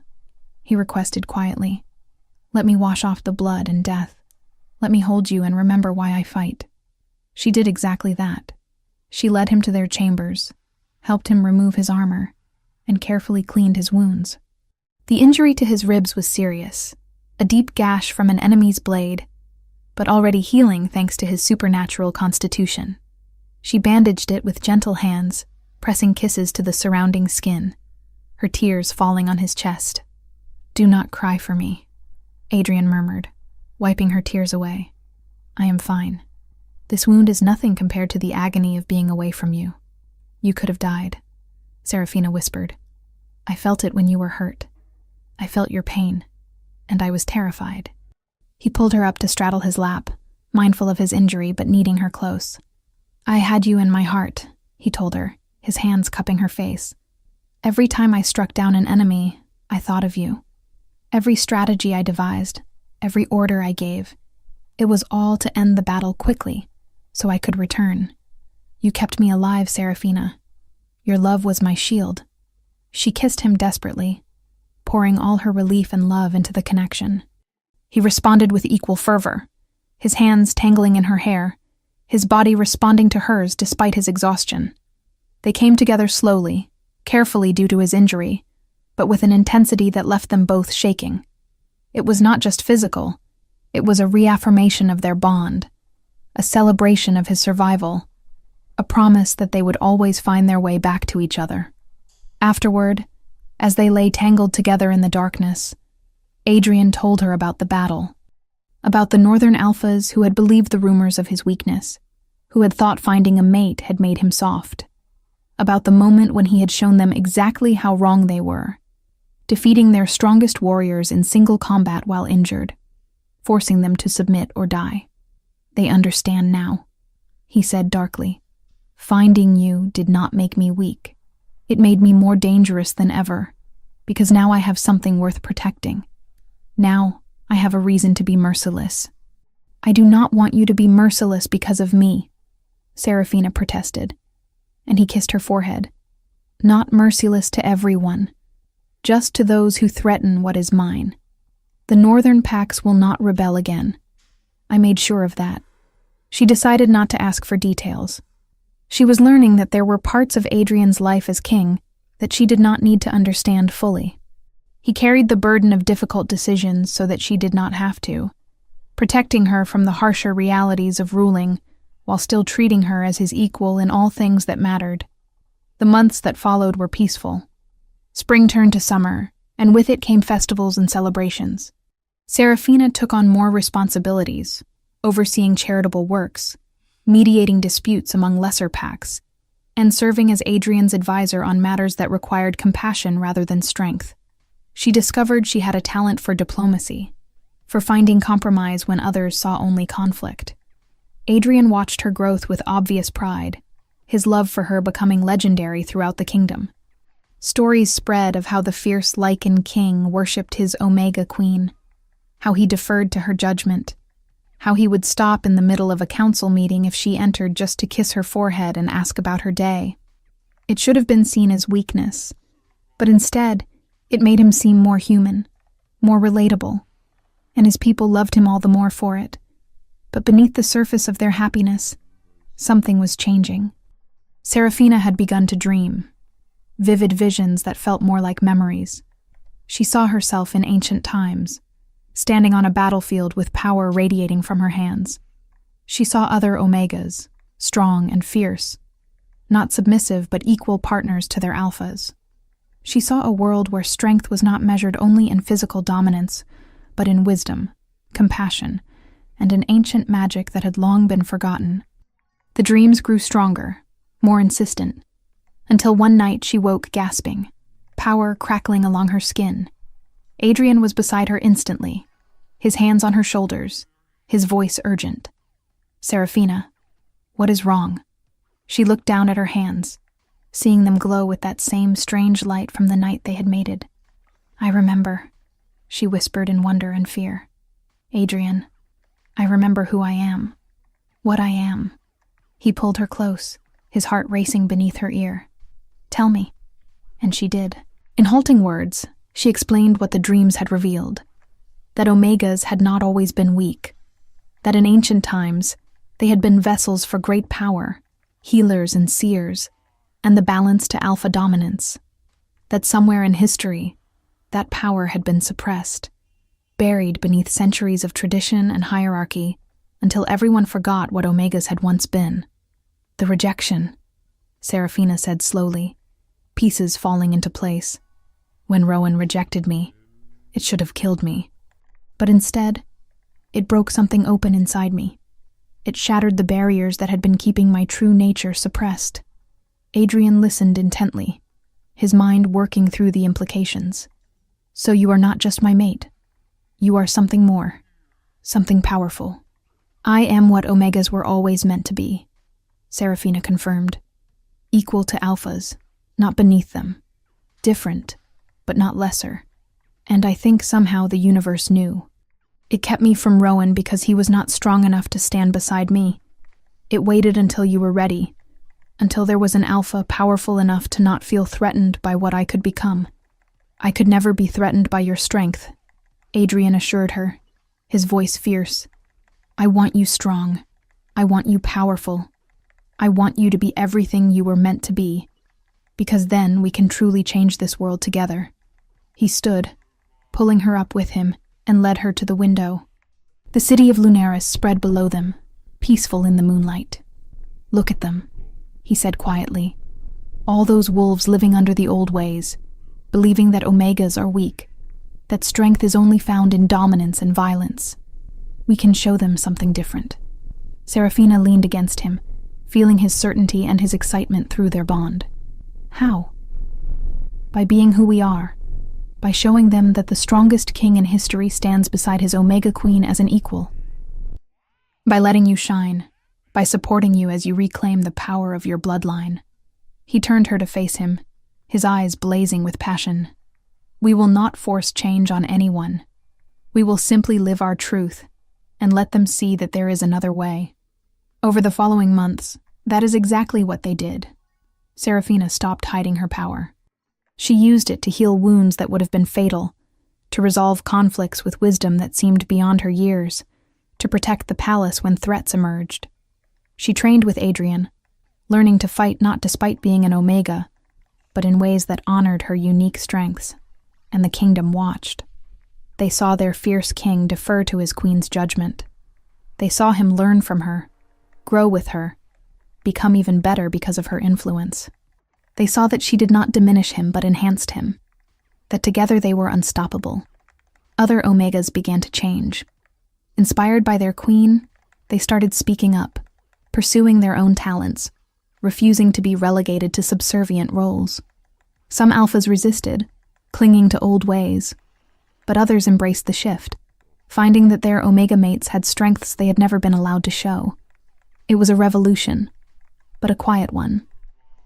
[SPEAKER 1] he requested quietly. "Let me wash off the blood and death. Let me hold you and remember why I fight." She did exactly that. She led him to their chambers, helped him remove his armor, and carefully cleaned his wounds. The injury to his ribs was serious, a deep gash from an enemy's blade, but already healing thanks to his supernatural constitution. She bandaged it with gentle hands, pressing kisses to the surrounding skin, her tears falling on his chest. "Do not cry for me," Adrian murmured, wiping her tears away. "I am fine. This wound is nothing compared to the agony of being away from you. You could have died," Serafina whispered. "I felt it when you were hurt. I felt your pain, and I was terrified." He pulled her up to straddle his lap, mindful of his injury but needing her close. "I had you in my heart," he told her, his hands cupping her face. "Every time I struck down an enemy, I thought of you. Every strategy I devised, every order I gave, it was all to end the battle quickly, so I could return. You kept me alive, Serafina. Your love was my shield." She kissed him desperately, pouring all her relief and love into the connection. He responded with equal fervor, his hands tangling in her hair, his body responding to hers despite his exhaustion. They came together slowly, carefully due to his injury, but with an intensity that left them both shaking. It was not just physical, it was a reaffirmation of their bond, a celebration of his survival, a promise that they would always find their way back to each other. Afterward, as they lay tangled together in the darkness, Adrian told her about the battle, about the northern alphas who had believed the rumors of his weakness, who had thought finding a mate had made him soft, about the moment when he had shown them exactly how wrong they were, defeating their strongest warriors in single combat while injured, forcing them to submit or die. They understand now, he said darkly. Finding you did not make me weak. It made me more dangerous than ever, because now I have something worth protecting. Now I have a reason to be merciless. I do not want you to be merciless because of me, Serafina protested, and he kissed her forehead. Not merciless to everyone, just to those who threaten what is mine. The northern packs will not rebel again. I made sure of that. She decided not to ask for details. She was learning that there were parts of Adrian's life as king that she did not need to understand fully. He carried the burden of difficult decisions so that she did not have to, protecting her from the harsher realities of ruling while still treating her as his equal in all things that mattered. The months that followed were peaceful. Spring turned to summer, and with it came festivals and celebrations. Serafina took on more responsibilities, overseeing charitable works, mediating disputes among lesser packs, and serving as Adrian's advisor on matters that required compassion rather than strength. She discovered she had a talent for diplomacy, for finding compromise when others saw only conflict. Adrian watched her growth with obvious pride, his love for her becoming legendary throughout the kingdom. Stories spread of how the fierce Lycan king worshipped his Omega queen, how he deferred to her judgment, how he would stop in the middle of a council meeting if she entered just to kiss her forehead and ask about her day. It should have been seen as weakness, but instead, it made him seem more human, more relatable, and his people loved him all the more for it. But beneath the surface of their happiness, something was changing. Serafina had begun to dream, vivid visions that felt more like memories. She saw herself in ancient times, standing on a battlefield with power radiating from her hands. She saw other Omegas, strong and fierce, not submissive but equal partners to their alphas. She saw a world where strength was not measured only in physical dominance, but in wisdom, compassion, and an ancient magic that had long been forgotten. The dreams grew stronger, more insistent, until one night she woke gasping, power crackling along her skin. Adrian was beside her instantly, his hands on her shoulders, his voice urgent. Serafina, what is wrong? She looked down at her hands, seeing them glow with that same strange light from the night they had mated. I remember, she whispered in wonder and fear. Adrian, I remember who I am, what I am. He pulled her close, his heart racing beneath her ear. Tell me. And she did. In halting words, she explained what the dreams had revealed, that Omegas had not always been weak, that in ancient times they had been vessels for great power, healers and seers, and the balance to alpha dominance, that somewhere in history, that power had been suppressed, buried beneath centuries of tradition and hierarchy until everyone forgot what Omegas had once been. The rejection, Serafina said slowly, pieces falling into place. When Rowan rejected me, it should have killed me. But instead, it broke something open inside me. It shattered the barriers that had been keeping my true nature suppressed. Adrian listened intently, his mind working through the implications. So you are not just my mate. You are something more, something powerful. I am what Omegas were always meant to be, Serafina confirmed. Equal to alphas, not beneath them. Different, but not lesser. And I think somehow the universe knew. It kept me from Rowan because he was not strong enough to stand beside me. It waited until you were ready, until there was an alpha powerful enough to not feel threatened by what I could become. I could never be threatened by your strength, Adrian assured her, his voice fierce. I want you strong. I want you powerful. I want you to be everything you were meant to be. because then we can truly change this world together." He stood, pulling her up with him, and led her to the window. The city of Lunaris spread below them, peaceful in the moonlight. "Look at them," he said quietly. "All those wolves living under the old ways, believing that omegas are weak, that strength is only found in dominance and violence. We can show them something different." Serafina leaned against him, feeling his certainty and his excitement through their bond. "How?" "By being who we are. By showing them that the strongest king in history stands beside his Omega Queen as an equal. By letting you shine. By supporting you as you reclaim the power of your bloodline." He turned her to face him, his eyes blazing with passion. "We will not force change on anyone. We will simply live our truth and let them see that there is another way." Over the following months, that is exactly what they did. Serafina stopped hiding her power. She used it to heal wounds that would have been fatal, to resolve conflicts with wisdom that seemed beyond her years, to protect the palace when threats emerged. She trained with Adrian, learning to fight not despite being an Omega, but in ways that honored her unique strengths, and the kingdom watched. They saw their fierce king defer to his queen's judgment. They saw him learn from her, grow with her, become even better because of her influence. They saw that she did not diminish him but enhanced him, that together they were unstoppable. Other Omegas began to change. Inspired by their queen, they started speaking up, pursuing their own talents, refusing to be relegated to subservient roles. Some Alphas resisted, clinging to old ways, but others embraced the shift, finding that their Omega mates had strengths they had never been allowed to show. It was a revolution, but a quiet one.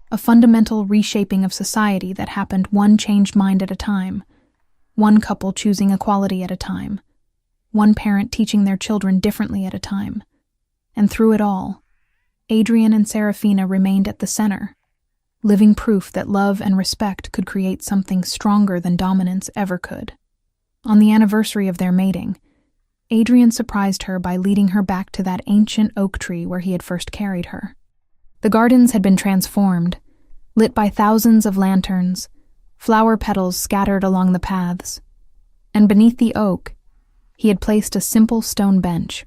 [SPEAKER 1] A fundamental reshaping of society that happened one changed mind at a time, one couple choosing equality at a time, one parent teaching their children differently at a time. And through it all, Adrian and Serafina remained at the center, living proof that love and respect could create something stronger than dominance ever could. On the anniversary of their mating, Adrian surprised her by leading her back to that ancient oak tree where he had first carried her. The gardens had been transformed, lit by thousands of lanterns, flower petals scattered along the paths, and beneath the oak, he had placed a simple stone bench.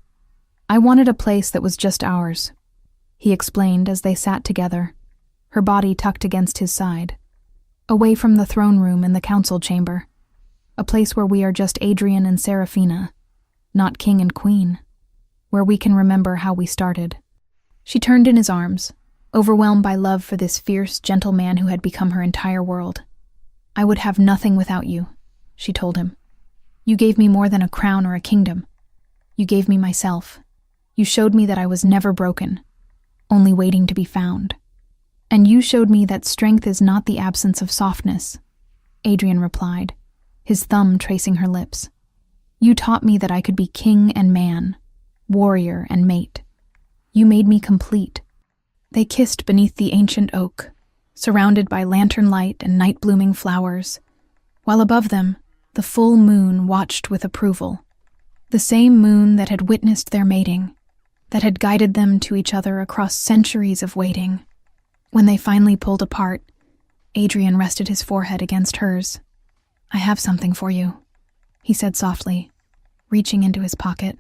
[SPEAKER 1] "I wanted a place that was just ours," he explained as they sat together, her body tucked against his side, away from the throne room and the council chamber, a place where we are just Adrian and Serafina, not king and queen, where we can remember how we started. She turned in his arms, overwhelmed by love for this fierce, gentle man who had become her entire world. "I would have nothing without you," she told him. "You gave me more than a crown or a kingdom. You gave me myself. You showed me that I was never broken, only waiting to be found. And you showed me that strength is not the absence of softness," Adrian replied, his thumb tracing her lips. "You taught me that I could be king and man, warrior and mate. You made me complete." They kissed beneath the ancient oak, surrounded by lantern light and night-blooming flowers, while above them, the full moon watched with approval. The same moon that had witnessed their mating, that had guided them to each other across centuries of waiting. When they finally pulled apart, Adrian rested his forehead against hers. "I have something for you," he said softly, reaching into his pocket.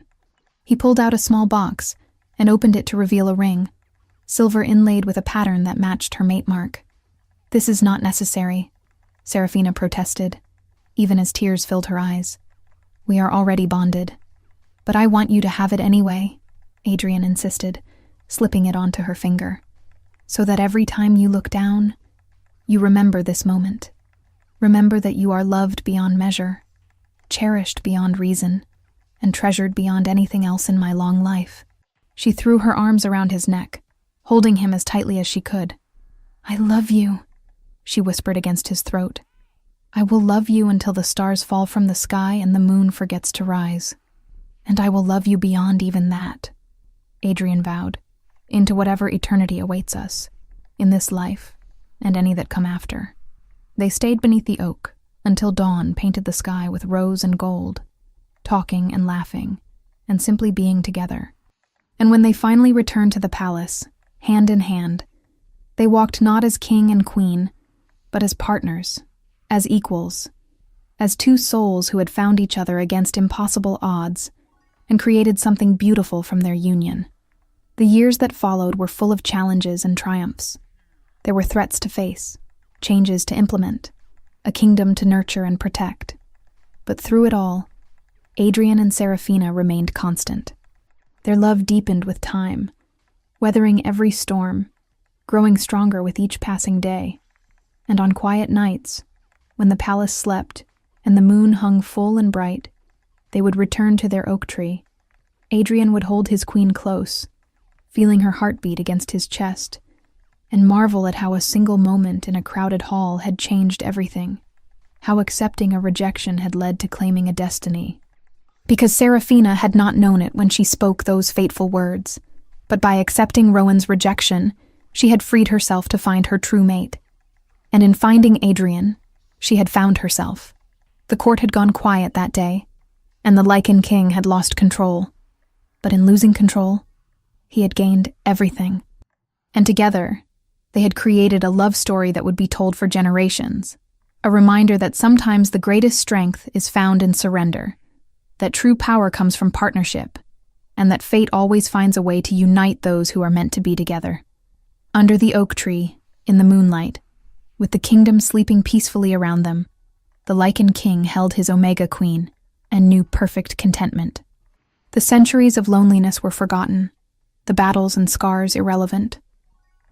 [SPEAKER 1] He pulled out a small box and opened it to reveal a ring, silver inlaid with a pattern that matched her mate mark. "This is not necessary," Serafina protested, even as tears filled her eyes. "We are already bonded." "But I want you to have it anyway," Adrian insisted, slipping it onto her finger, "so that every time you look down, you remember this moment. Remember that you are loved beyond measure, cherished beyond reason, and treasured beyond anything else in my long life." She threw her arms around his neck, holding him as tightly as she could. "I love you," she whispered against his throat. "I will love you until the stars fall from the sky and the moon forgets to rise. And I will love you beyond even that," Adrian vowed, "into whatever eternity awaits us, in this life and any that come after." They stayed beneath the oak until dawn painted the sky with rose and gold, talking and laughing, and simply being together. And when they finally returned to the palace, hand in hand, they walked not as king and queen, but as partners, as equals, as two souls who had found each other against impossible odds and created something beautiful from their union. The years that followed were full of challenges and triumphs. There were threats to face, changes to implement, a kingdom to nurture and protect. But through it all, Adrian and Serafina remained constant. Their love deepened with time, weathering every storm, growing stronger with each passing day. And on quiet nights, when the palace slept and the moon hung full and bright, they would return to their oak tree. Adrian would hold his queen close, feeling her heartbeat against his chest, and marvel at how a single moment in a crowded hall had changed everything, how accepting a rejection had led to claiming a destiny. Because Serafina had not known it when she spoke those fateful words, but by accepting Rowan's rejection, she had freed herself to find her true mate. And in finding Adrian, she had found herself. The court had gone quiet that day, and the Lycan king had lost control. But in losing control, he had gained everything. And together, they had created a love story that would be told for generations, a reminder that sometimes the greatest strength is found in surrender, that true power comes from partnership, and that fate always finds a way to unite those who are meant to be together. Under the oak tree, in the moonlight, with the kingdom sleeping peacefully around them, the Lycan king held his Omega queen and knew perfect contentment. The centuries of loneliness were forgotten, the battles and scars irrelevant.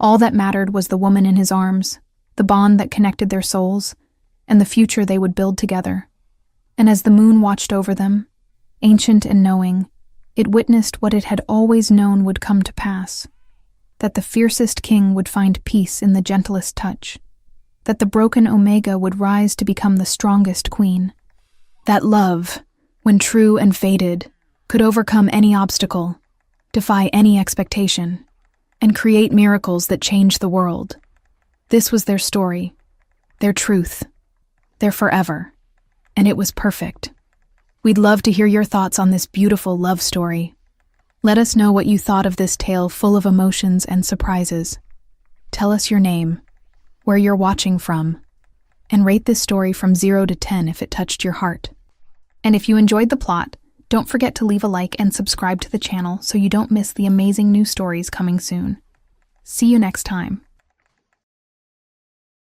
[SPEAKER 1] All that mattered was the woman in his arms, the bond that connected their souls, and the future they would build together. And as the moon watched over them, ancient and knowing, it witnessed what it had always known would come to pass, that the fiercest king would find peace in the gentlest touch, that the broken Omega would rise to become the strongest queen, that love, when true and fated, could overcome any obstacle, defy any expectation, and create miracles that changed the world. This was their story, their truth, their forever, and it was perfect. We'd love to hear your thoughts on this beautiful love story. Let us know what you thought of this tale full of emotions and surprises. Tell us your name, where you're watching from, and rate this story from 0 to 10 if it touched your heart. And if you enjoyed the plot, don't forget to leave a like and subscribe to the channel so you don't miss the amazing new stories coming soon. See you next time.